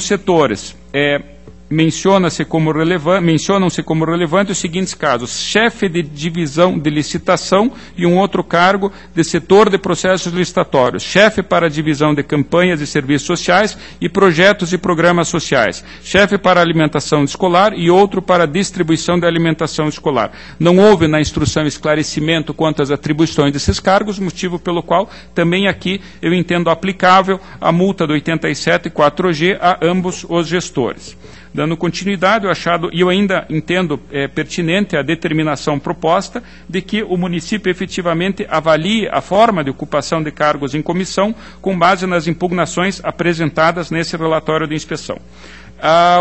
setores. Mencionam-se como relevantes os seguintes casos: chefe de divisão de licitação e um outro cargo de setor de processos licitatórios, chefe para a divisão de campanhas e serviços sociais e projetos e programas sociais, chefe para a alimentação escolar e outro para a distribuição da alimentação escolar. Não houve na instrução esclarecimento quanto às atribuições desses cargos, motivo pelo qual também aqui eu entendo aplicável a multa do 87 e 4G a ambos os gestores. Dando continuidade, eu ainda entendo pertinente a determinação proposta de que o município efetivamente avalie a forma de ocupação de cargos em comissão com base nas impugnações apresentadas nesse relatório de inspeção.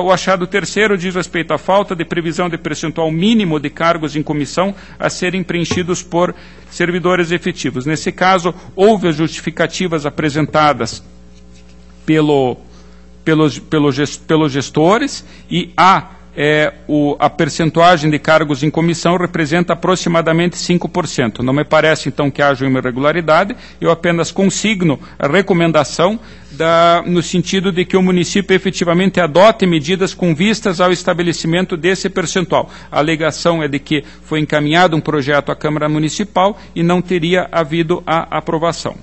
O achado terceiro diz respeito à falta de previsão de percentual mínimo de cargos em comissão a serem preenchidos por servidores efetivos. Nesse caso, houve as justificativas apresentadas pelos gestores, e há a percentuagem de cargos em comissão representa aproximadamente 5%. Não me parece, então, que haja uma irregularidade, eu apenas consigno a recomendação no sentido de que o município efetivamente adote medidas com vistas ao estabelecimento desse percentual. A alegação é de que foi encaminhado um projeto à Câmara Municipal e não teria havido a aprovação.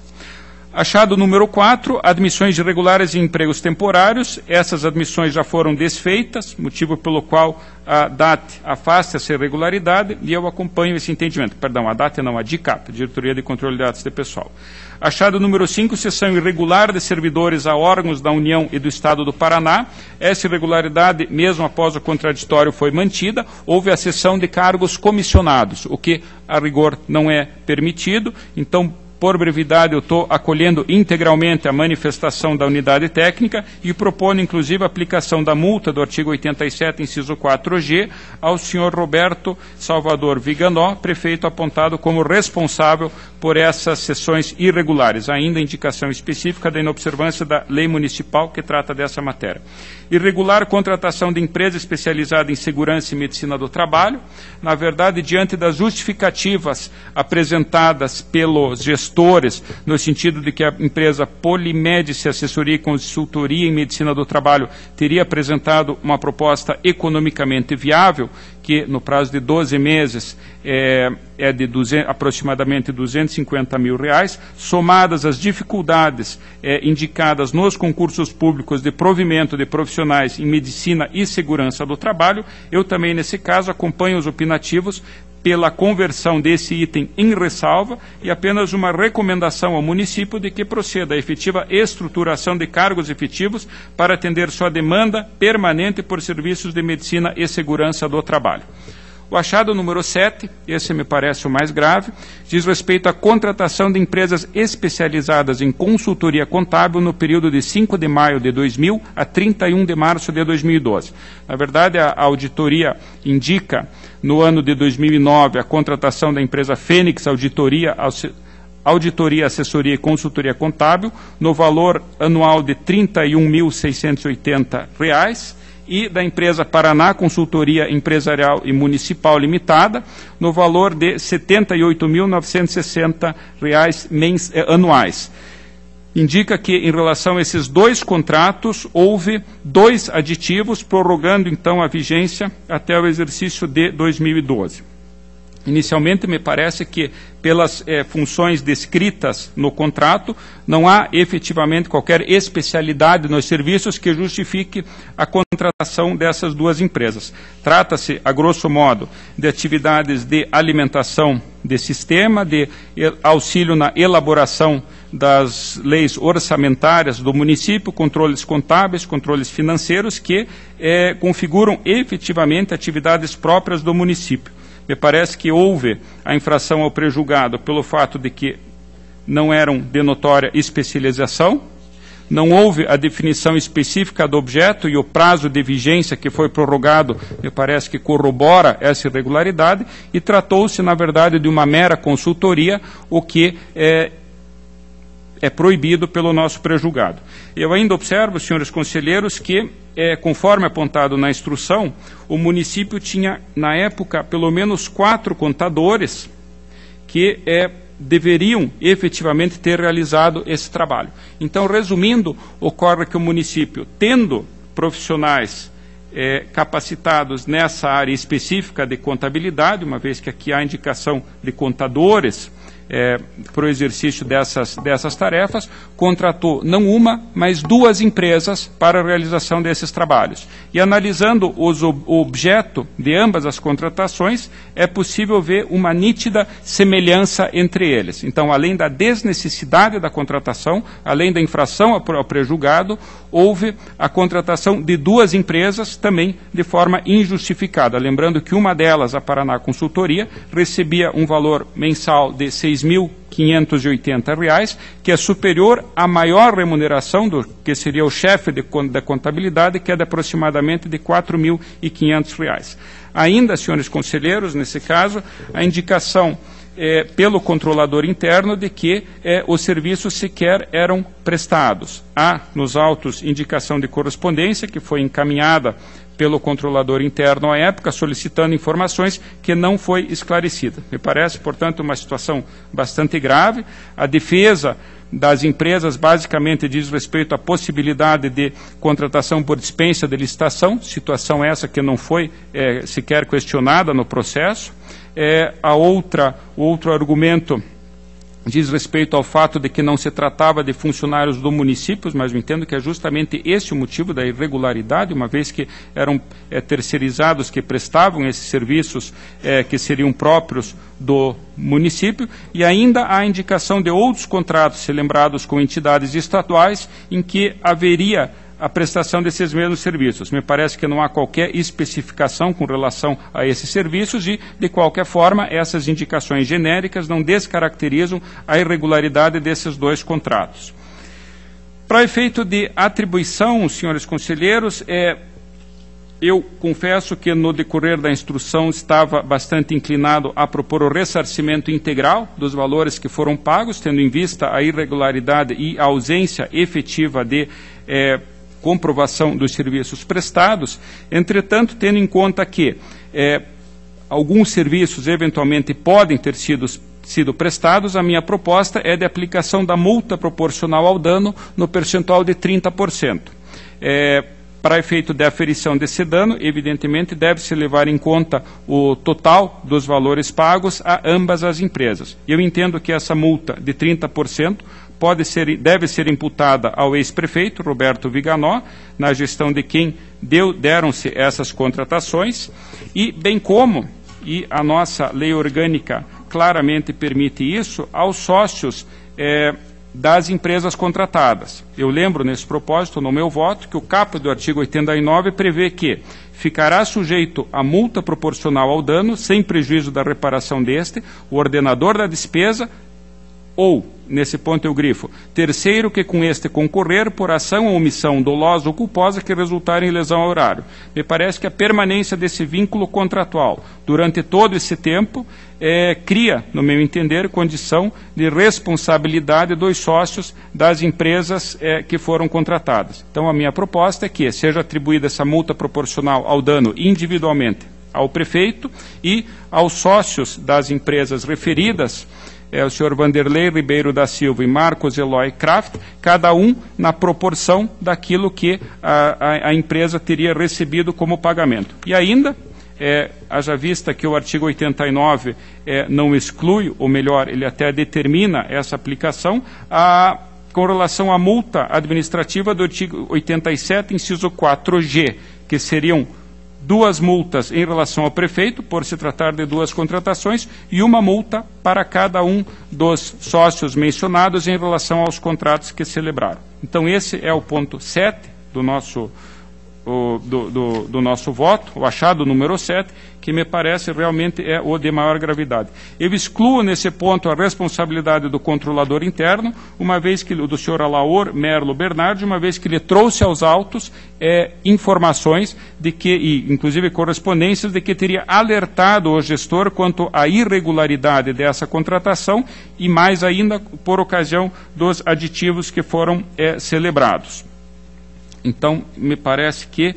Achado número 4, admissões irregulares em empregos temporários. Essas admissões já foram desfeitas, motivo pelo qual a DAT afasta essa irregularidade e eu acompanho esse entendimento. Perdão, a DAT não, a DICAP, Diretoria de Controle de Dados de Pessoal. Achado número 5, cessão irregular de servidores a órgãos da União e do Estado do Paraná. Essa irregularidade, mesmo após o contraditório, foi mantida. Houve a cessão de cargos comissionados, o que, a rigor, não é permitido. Então, por brevidade, eu estou acolhendo integralmente a manifestação da unidade técnica e propondo, inclusive, a aplicação da multa do artigo 87, inciso 4G, ao senhor Roberto Salvador Viganó, prefeito apontado como responsável por essas sessões irregulares. Ainda indicação específica da inobservância da lei municipal que trata dessa matéria. Irregular contratação de empresa especializada em segurança e medicina do trabalho. Na verdade, diante das justificativas apresentadas pelos gestores, no sentido de que a empresa Polimédice Assessoria e Consultoria em Medicina do Trabalho teria apresentado uma proposta economicamente viável, que no prazo de 12 meses é de aproximadamente R$250 mil, somadas as dificuldades indicadas nos concursos públicos de provimento de profissionais em medicina e segurança do trabalho. Eu também, nesse caso, acompanho os opinativos pela conversão desse item em ressalva e apenas uma recomendação ao município de que proceda a efetiva estruturação de cargos efetivos para atender sua demanda permanente por serviços de medicina e segurança do trabalho. O achado número 7, esse me parece o mais grave, diz respeito à contratação de empresas especializadas em consultoria contábil no período de 5 de maio de 2000 a 31 de março de 2012. Na verdade, a auditoria indica, no ano de 2009, a contratação da empresa Fênix Auditoria, Assessoria e Consultoria Contábil, no valor anual de R$ 31.680, e da empresa Paraná Consultoria Empresarial e Municipal Limitada, no valor de R$ 78.960 anuais. Indica que, em relação a esses dois contratos, houve 2 aditivos, prorrogando, então, a vigência até o exercício de 2012. Inicialmente, me parece que, pelas funções descritas no contrato, não há efetivamente qualquer especialidade nos serviços que justifique a contratação dessas duas empresas. Trata-se, a grosso modo, de atividades de alimentação de sistema, de auxílio na elaboração das leis orçamentárias do município, controles contábeis, controles financeiros, que configuram efetivamente atividades próprias do município. Me parece que houve a infração ao prejulgado pelo fato de que não eram de notória especialização, não houve a definição específica do objeto e o prazo de vigência que foi prorrogado, me parece que corrobora essa irregularidade, e tratou-se, na verdade, de uma mera consultoria, o que é proibido pelo nosso prejulgado. Eu ainda observo, senhores conselheiros, que, conforme apontado na instrução, o município tinha, na época, pelo menos 4 contadores que deveriam efetivamente ter realizado esse trabalho. Então, resumindo, ocorre que o município, tendo profissionais capacitados nessa área específica de contabilidade, uma vez que aqui há indicação de contadores para o exercício dessas tarefas, contratou não uma, mas 2 empresas para a realização desses trabalhos. E analisando o objeto de ambas as contratações, é possível ver uma nítida semelhança entre eles. Então, além da desnecessidade da contratação, além da infração ao prejulgado, houve a contratação de 2 empresas também de forma injustificada. Lembrando que uma delas, a Paraná Consultoria, recebia um valor mensal de R$ 6.580, que é superior à maior remuneração do que seria o chefe da contabilidade, que é de aproximadamente de R$ 4.500. Ainda, senhores conselheiros, nesse caso, a indicação pelo controlador interno de que os serviços sequer eram prestados. Há nos autos indicação de correspondência que foi encaminhada pelo controlador interno à época, solicitando informações que não foi esclarecida. Me parece, portanto, uma situação bastante grave. A defesa das empresas basicamente diz respeito à possibilidade de contratação por dispensa de licitação, situação essa que não foi sequer questionada no processo. O outro argumento diz respeito ao fato de que não se tratava de funcionários do município, mas eu entendo que é justamente esse o motivo da irregularidade, uma vez que eram terceirizados que prestavam esses serviços que seriam próprios do município, e ainda há indicação de outros contratos celebrados com entidades estaduais em que haveria a prestação desses mesmos serviços. Me parece que não há qualquer especificação com relação a esses serviços e, de qualquer forma, essas indicações genéricas não descaracterizam a irregularidade desses dois contratos. Para efeito de atribuição, senhores conselheiros, eu confesso que no decorrer da instrução estava bastante inclinado a propor o ressarcimento integral dos valores que foram pagos, tendo em vista a irregularidade e a ausência efetiva de comprovação dos serviços prestados. Entretanto, tendo em conta que alguns serviços eventualmente podem ter sido prestados, a minha proposta é de aplicação da multa proporcional ao dano no percentual de 30%. Para efeito de aferição desse dano, evidentemente, deve-se levar em conta o total dos valores pagos a ambas as empresas. Eu entendo que essa multa de 30% deve ser imputada ao ex-prefeito, Roberto Viganò, na gestão de quem deram-se essas contratações, e bem como, e a nossa lei orgânica claramente permite isso, aos sócios das empresas contratadas. Eu lembro, nesse propósito, no meu voto, que o caput do artigo 89 prevê que ficará sujeito a multa proporcional ao dano, sem prejuízo da reparação deste, o ordenador da despesa, ou, nesse ponto eu grifo, terceiro que com este concorrer por ação ou omissão dolosa ou culposa que resultar em lesão ao horário. Me parece que a permanência desse vínculo contratual durante todo esse tempo cria, no meu entender, condição de responsabilidade dos sócios das empresas que foram contratadas. Então, a minha proposta é que seja atribuída essa multa proporcional ao dano individualmente ao prefeito e aos sócios das empresas referidas, o senhor Vanderlei Ribeiro da Silva e Marcos Eloy Kraft, cada um na proporção daquilo que a empresa teria recebido como pagamento. E ainda, haja vista que o artigo 89 não exclui, ou melhor, ele até determina essa aplicação, com relação à multa administrativa do artigo 87, inciso 4G, que seriam 2 multas em relação ao prefeito, por se tratar de 2 contratações, e uma multa para cada um dos sócios mencionados em relação aos contratos que celebraram. Então, esse é o ponto 7 do nosso voto, o achado número 7, que me parece realmente é o de maior gravidade. Eu excluo nesse ponto a responsabilidade do controlador interno, uma vez que do senhor Alaor Merlo Bernardi, uma vez que ele trouxe aos autos informações de que, e inclusive correspondências, de que teria alertado o gestor quanto à irregularidade dessa contratação e mais ainda por ocasião dos aditivos que foram celebrados. Então, me parece que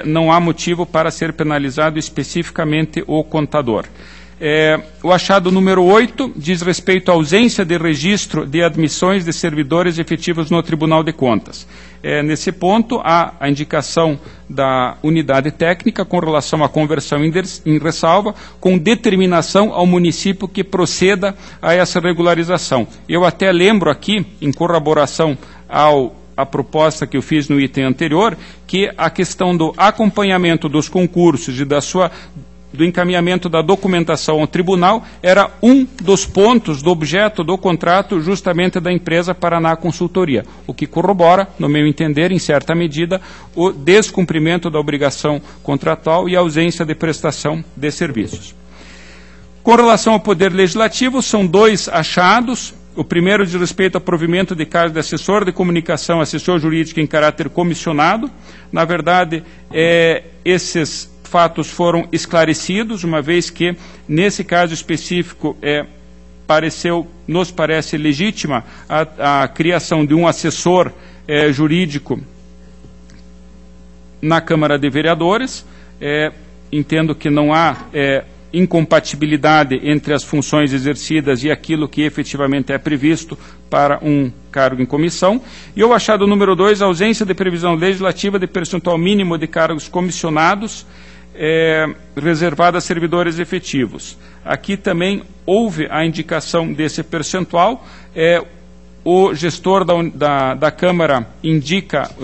não há motivo para ser penalizado especificamente o contador. O achado número 8 diz respeito à ausência de registro de admissões de servidores efetivos no Tribunal de Contas. Nesse ponto, há a indicação da unidade técnica com relação à conversão em ressalva, com determinação ao município que proceda a essa regularização. Eu até lembro aqui, em corroboração a proposta que eu fiz no item anterior, que a questão do acompanhamento dos concursos e do encaminhamento da documentação ao tribunal era um dos pontos do objeto do contrato justamente da empresa Paraná Consultoria, o que corrobora, no meu entender, em certa medida, o descumprimento da obrigação contratual e a ausência de prestação de serviços. Com relação ao Poder Legislativo, são 2 achados. O primeiro diz respeito ao provimento de caso de assessor de comunicação, assessor jurídico em caráter comissionado. Na verdade, esses fatos foram esclarecidos, uma vez que, nesse caso específico, nos parece legítima a criação de um assessor jurídico na Câmara de Vereadores, entendo que não há incompatibilidade entre as funções exercidas e aquilo que efetivamente é previsto para um cargo em comissão. E o achado número 2, ausência de previsão legislativa de percentual mínimo de cargos comissionados reservado a servidores efetivos. Aqui também houve a indicação desse percentual. O gestor da Câmara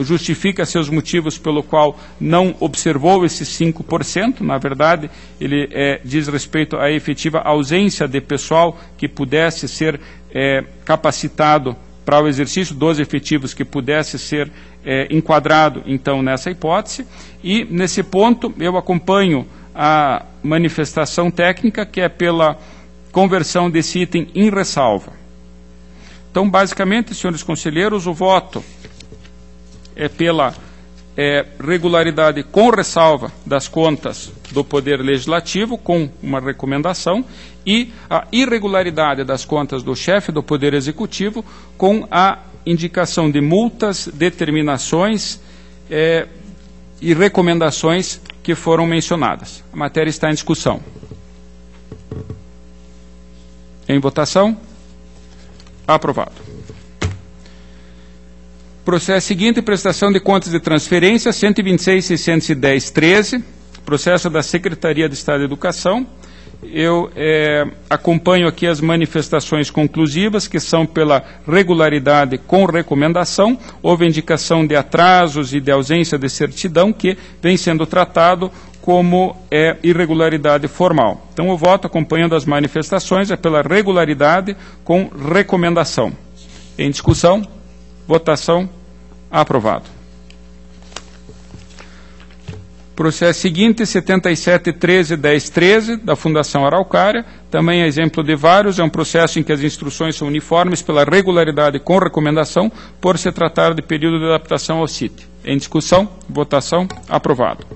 justifica seus motivos pelo qual não observou esses 5%. Na verdade, ele diz respeito à efetiva ausência de pessoal que pudesse ser capacitado para o exercício dos efetivos, que pudesse ser enquadrado, então, nessa hipótese. E, nesse ponto, eu acompanho a manifestação técnica, que é pela conversão desse item em ressalva. Então, basicamente, senhores conselheiros, o voto é pela regularidade com ressalva das contas do Poder Legislativo, com uma recomendação, e a irregularidade das contas do chefe do Poder Executivo, com a indicação de multas, determinações e recomendações que foram mencionadas. A matéria está em discussão. Em votação? Aprovado. Processo seguinte, prestação de contas de transferência, 126.610.13, processo da Secretaria de Estado de Educação. Eu acompanho aqui as manifestações conclusivas, que são pela regularidade com recomendação. Houve indicação de atrasos e de ausência de certidão, que vem sendo tratado como irregularidade formal. Então, o voto, acompanhando as manifestações, é pela regularidade com recomendação. Em discussão, votação, aprovado. Processo seguinte, 77.13.10.13, da Fundação Araucária, também é exemplo de vários, é um processo em que as instruções são uniformes pela regularidade com recomendação, por se tratar de período de adaptação ao CIT. Em discussão, votação, aprovado.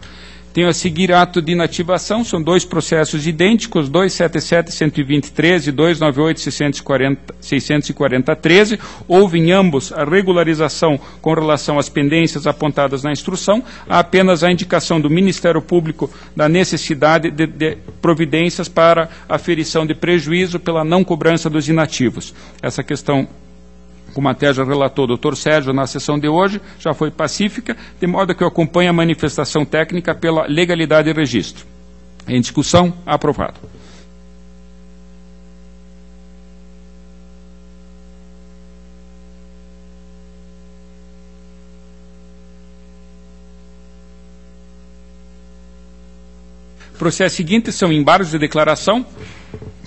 Tenho a seguir ato de inativação, são dois processos idênticos, 277.120.13 e 298.640.13. Houve em ambos a regularização com relação às pendências apontadas na instrução. Há apenas a indicação do Ministério Público da necessidade de providências para aferição de prejuízo pela não cobrança dos inativos. Essa questão, como até já relatou o doutor Sérgio na sessão de hoje, já foi pacífica, de modo que eu acompanho a manifestação técnica pela legalidade e registro. Em discussão, aprovado. Processo seguinte são embargos de declaração,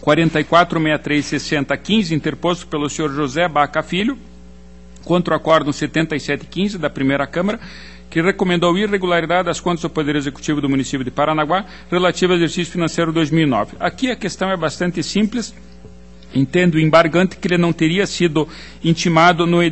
44.63.60.15, interposto pelo senhor José Baca Filho, contra o acórdão 77.15 da primeira Câmara, que recomendou irregularidade das contas do Poder Executivo do município de Paranaguá, relativa ao exercício financeiro 2009. Aqui a questão é bastante simples. Entendo o embargante que ele não teria sido intimado no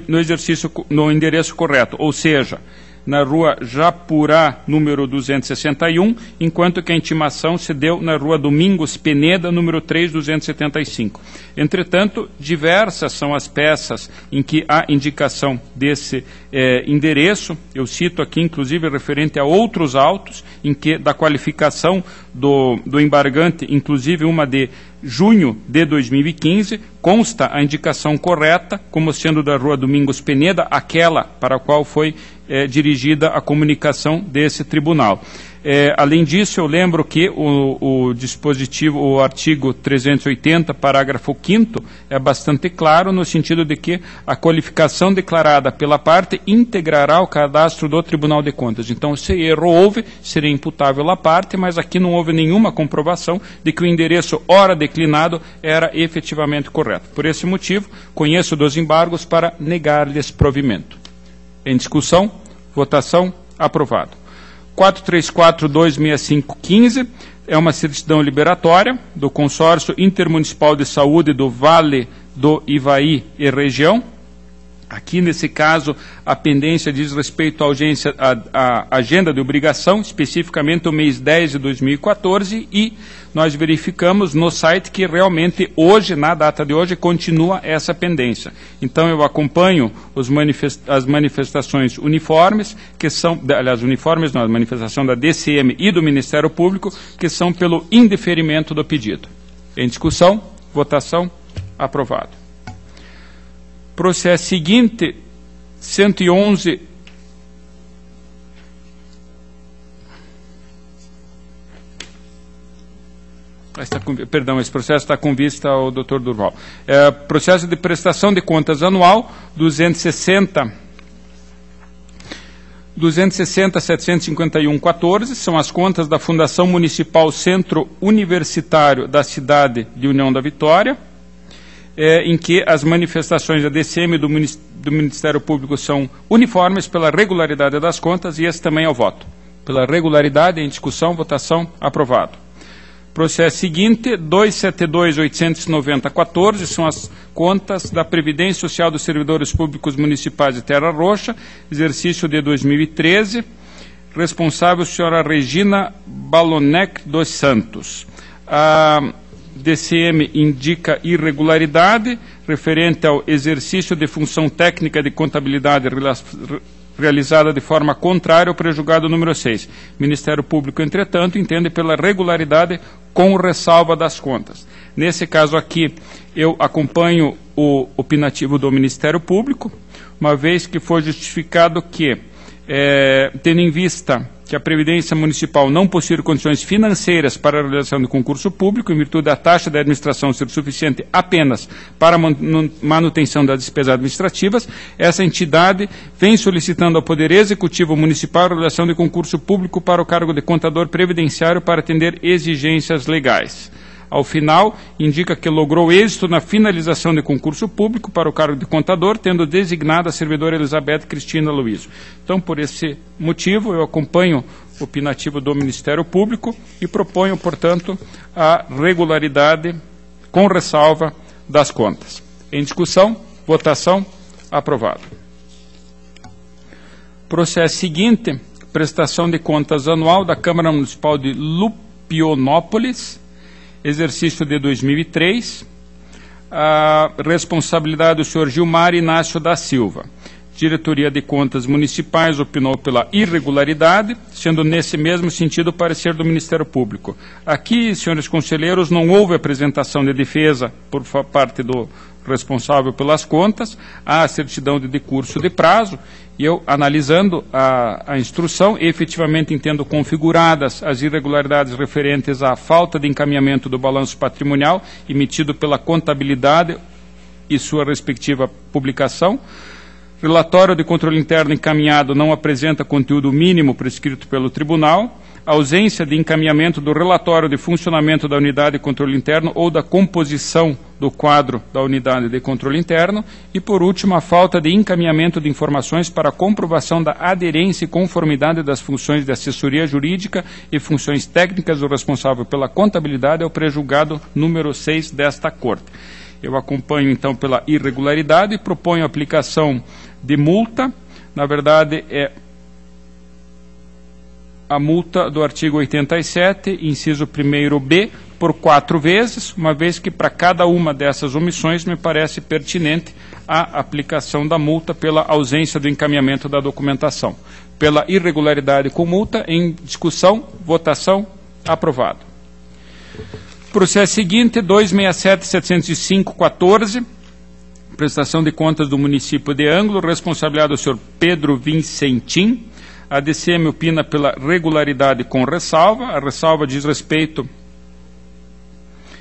endereço correto, ou seja, na rua Japurá, número 261, enquanto que a intimação se deu na rua Domingos Peneda, número 3275. Entretanto, diversas são as peças em que há indicação desse endereço. Eu cito aqui, inclusive, referente a outros autos, em que da qualificação do embargante, inclusive uma de junho de 2015, consta a indicação correta, como sendo da rua Domingos Peneda, aquela para a qual foi dirigida a comunicação desse tribunal. Além disso, eu lembro que o dispositivo, o artigo 380, parágrafo 5º, é bastante claro no sentido de que a qualificação declarada pela parte integrará o cadastro do Tribunal de Contas. Então, se erro houve, seria imputável à parte, mas aqui não houve nenhuma comprovação de que o endereço ora declinado era efetivamente correto. Por esse motivo, conheço dos embargos para negar-lhes provimento. Em discussão, votação, aprovado. 434.265.15 é uma certidão liberatória do Consórcio Intermunicipal de Saúde do Vale do Ivaí e Região. Aqui, nesse caso, a pendência diz respeito à agenda de obrigação, especificamente o mês 10 de 2014, e nós verificamos no site que realmente hoje, na data de hoje, continua essa pendência. Então, eu acompanho as manifestações uniformes, que são, aliás, uniformes não, a manifestação da DCM e do Ministério Público, que são pelo indeferimento do pedido. Em discussão, votação, aprovado. Processo seguinte, 111. Perdão, esse processo está com vista ao Dr. Durval. Processo de prestação de contas anual, 260.751.14, são as contas da Fundação Municipal Centro Universitário da cidade de União da Vitória, em que as manifestações da DCM do Ministério Público são uniformes pela regularidade das contas, e esse também é o voto. Pela regularidade, em discussão, votação, aprovado. Processo seguinte, 272.890.14, são as contas da Previdência Social dos Servidores Públicos Municipais de Terra Roxa, exercício de 2013, responsável a senhora Regina Balonec dos Santos. A DCM indica irregularidade referente ao exercício de função técnica de contabilidade realizada de forma contrária ao prejulgado número 6. Ministério Público, entretanto, entende pela regularidade com ressalva das contas. Nesse caso aqui, eu acompanho o opinativo do Ministério Público, uma vez que foi justificado que, tendo em vista que a Previdência Municipal não possui condições financeiras para a realização do concurso público, em virtude da taxa de administração ser suficiente apenas para a manutenção das despesas administrativas, essa entidade vem solicitando ao Poder Executivo Municipal a realização de concurso público para o cargo de contador previdenciário para atender exigências legais. Ao final, indica que logrou êxito na finalização de concurso público para o cargo de contador, tendo designado a servidora Elizabeth Cristina Luizo. Então, por esse motivo, eu acompanho o opinativo do Ministério Público e proponho, portanto, a regularidade com ressalva das contas. Em discussão, votação, aprovado. Processo seguinte, prestação de contas anual da Câmara Municipal de Lupionópolis, exercício de 2003, a responsabilidade do senhor Gilmar Inácio da Silva. Diretoria de Contas Municipais opinou pela irregularidade, sendo nesse mesmo sentido o parecer do Ministério Público. Aqui, senhores conselheiros, não houve apresentação de defesa por parte do responsável pelas contas, há a certidão de decurso de prazo, e eu, analisando a instrução, efetivamente entendo configuradas as irregularidades referentes à falta de encaminhamento do balanço patrimonial emitido pela contabilidade e sua respectiva publicação. Relatório de controle interno encaminhado não apresenta conteúdo mínimo prescrito pelo tribunal. Ausência de encaminhamento do relatório de funcionamento da unidade de controle interno ou da composição do quadro da unidade de controle interno. E, por último, a falta de encaminhamento de informações para a comprovação da aderência e conformidade das funções de assessoria jurídica e funções técnicas do responsável pela contabilidade ao prejulgado número 6 desta Corte. Eu acompanho, então, pela irregularidade e proponho a aplicação de multa. Na verdade, é a multa do artigo 87, inciso 1º-B, por 4 vezes, uma vez que para cada uma dessas omissões me parece pertinente a aplicação da multa pela ausência do encaminhamento da documentação. Pela irregularidade com multa, em discussão, votação, aprovado. Processo seguinte, 267.705.14, prestação de contas do município de Ângulo, responsabilidade do senhor Pedro Vincentim. A DCM opina pela regularidade com ressalva. A ressalva diz respeito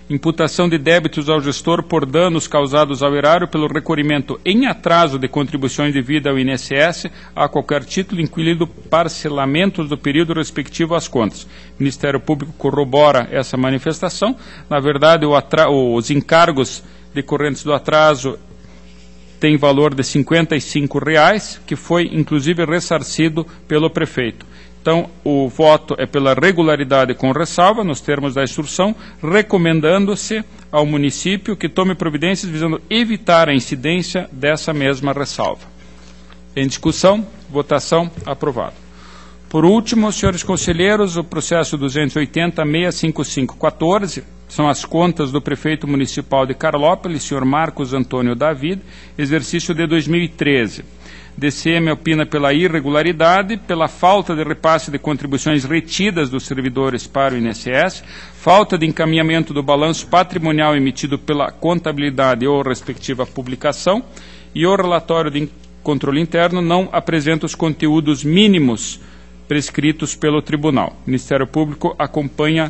à imputação de débitos ao gestor por danos causados ao erário pelo recolhimento em atraso de contribuições devidas ao INSS a qualquer título, incluindo parcelamentos do período respectivo às contas. O Ministério Público corrobora essa manifestação. Na verdade, os encargos decorrentes do atraso tem valor de R$ 55, que foi inclusive ressarcido pelo prefeito. Então, o voto é pela regularidade com ressalva, nos termos da instrução, recomendando-se ao município que tome providências visando evitar a incidência dessa mesma ressalva. Em discussão, votação, aprovado. Por último, senhores conselheiros, o processo 280-65514 são as contas do prefeito municipal de Carlópolis, senhor Marcos Antônio David, exercício de 2013. DCM opina pela irregularidade, pela falta de repasse de contribuições retidas dos servidores para o INSS, falta de encaminhamento do balanço patrimonial emitido pela contabilidade ou respectiva publicação, e o relatório de controle interno não apresenta os conteúdos mínimos prescritos pelo tribunal. O Ministério Público acompanha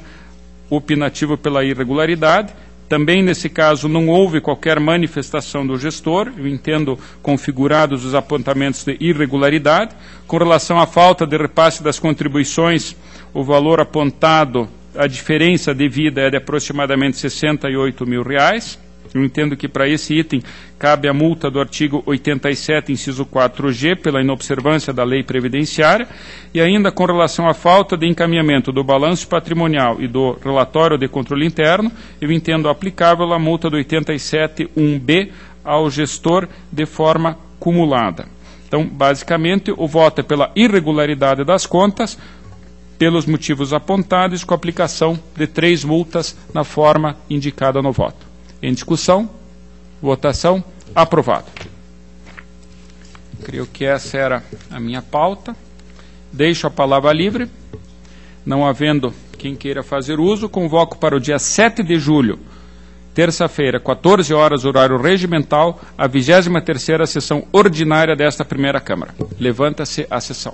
o opinativo pela irregularidade. Também, nesse caso, não houve qualquer manifestação do gestor, eu entendo configurados os apontamentos de irregularidade. Com relação à falta de repasse das contribuições, o valor apontado, a diferença devida é de aproximadamente R$ 68 mil. Eu entendo que para esse item cabe a multa do artigo 87, inciso 4G, pela inobservância da lei previdenciária, e ainda com relação à falta de encaminhamento do balanço patrimonial e do relatório de controle interno, eu entendo aplicável a multa do 87.1B ao gestor de forma cumulada. Então, basicamente, o voto é pela irregularidade das contas, pelos motivos apontados, com a aplicação de 3 multas na forma indicada no voto. Em discussão, votação, aprovado. Creio que essa era a minha pauta. Deixo a palavra livre. Não havendo quem queira fazer uso, convoco para o dia 7 de julho, terça-feira, 14 horas, horário regimental, a 23ª sessão ordinária desta primeira Câmara. Levanta-se a sessão.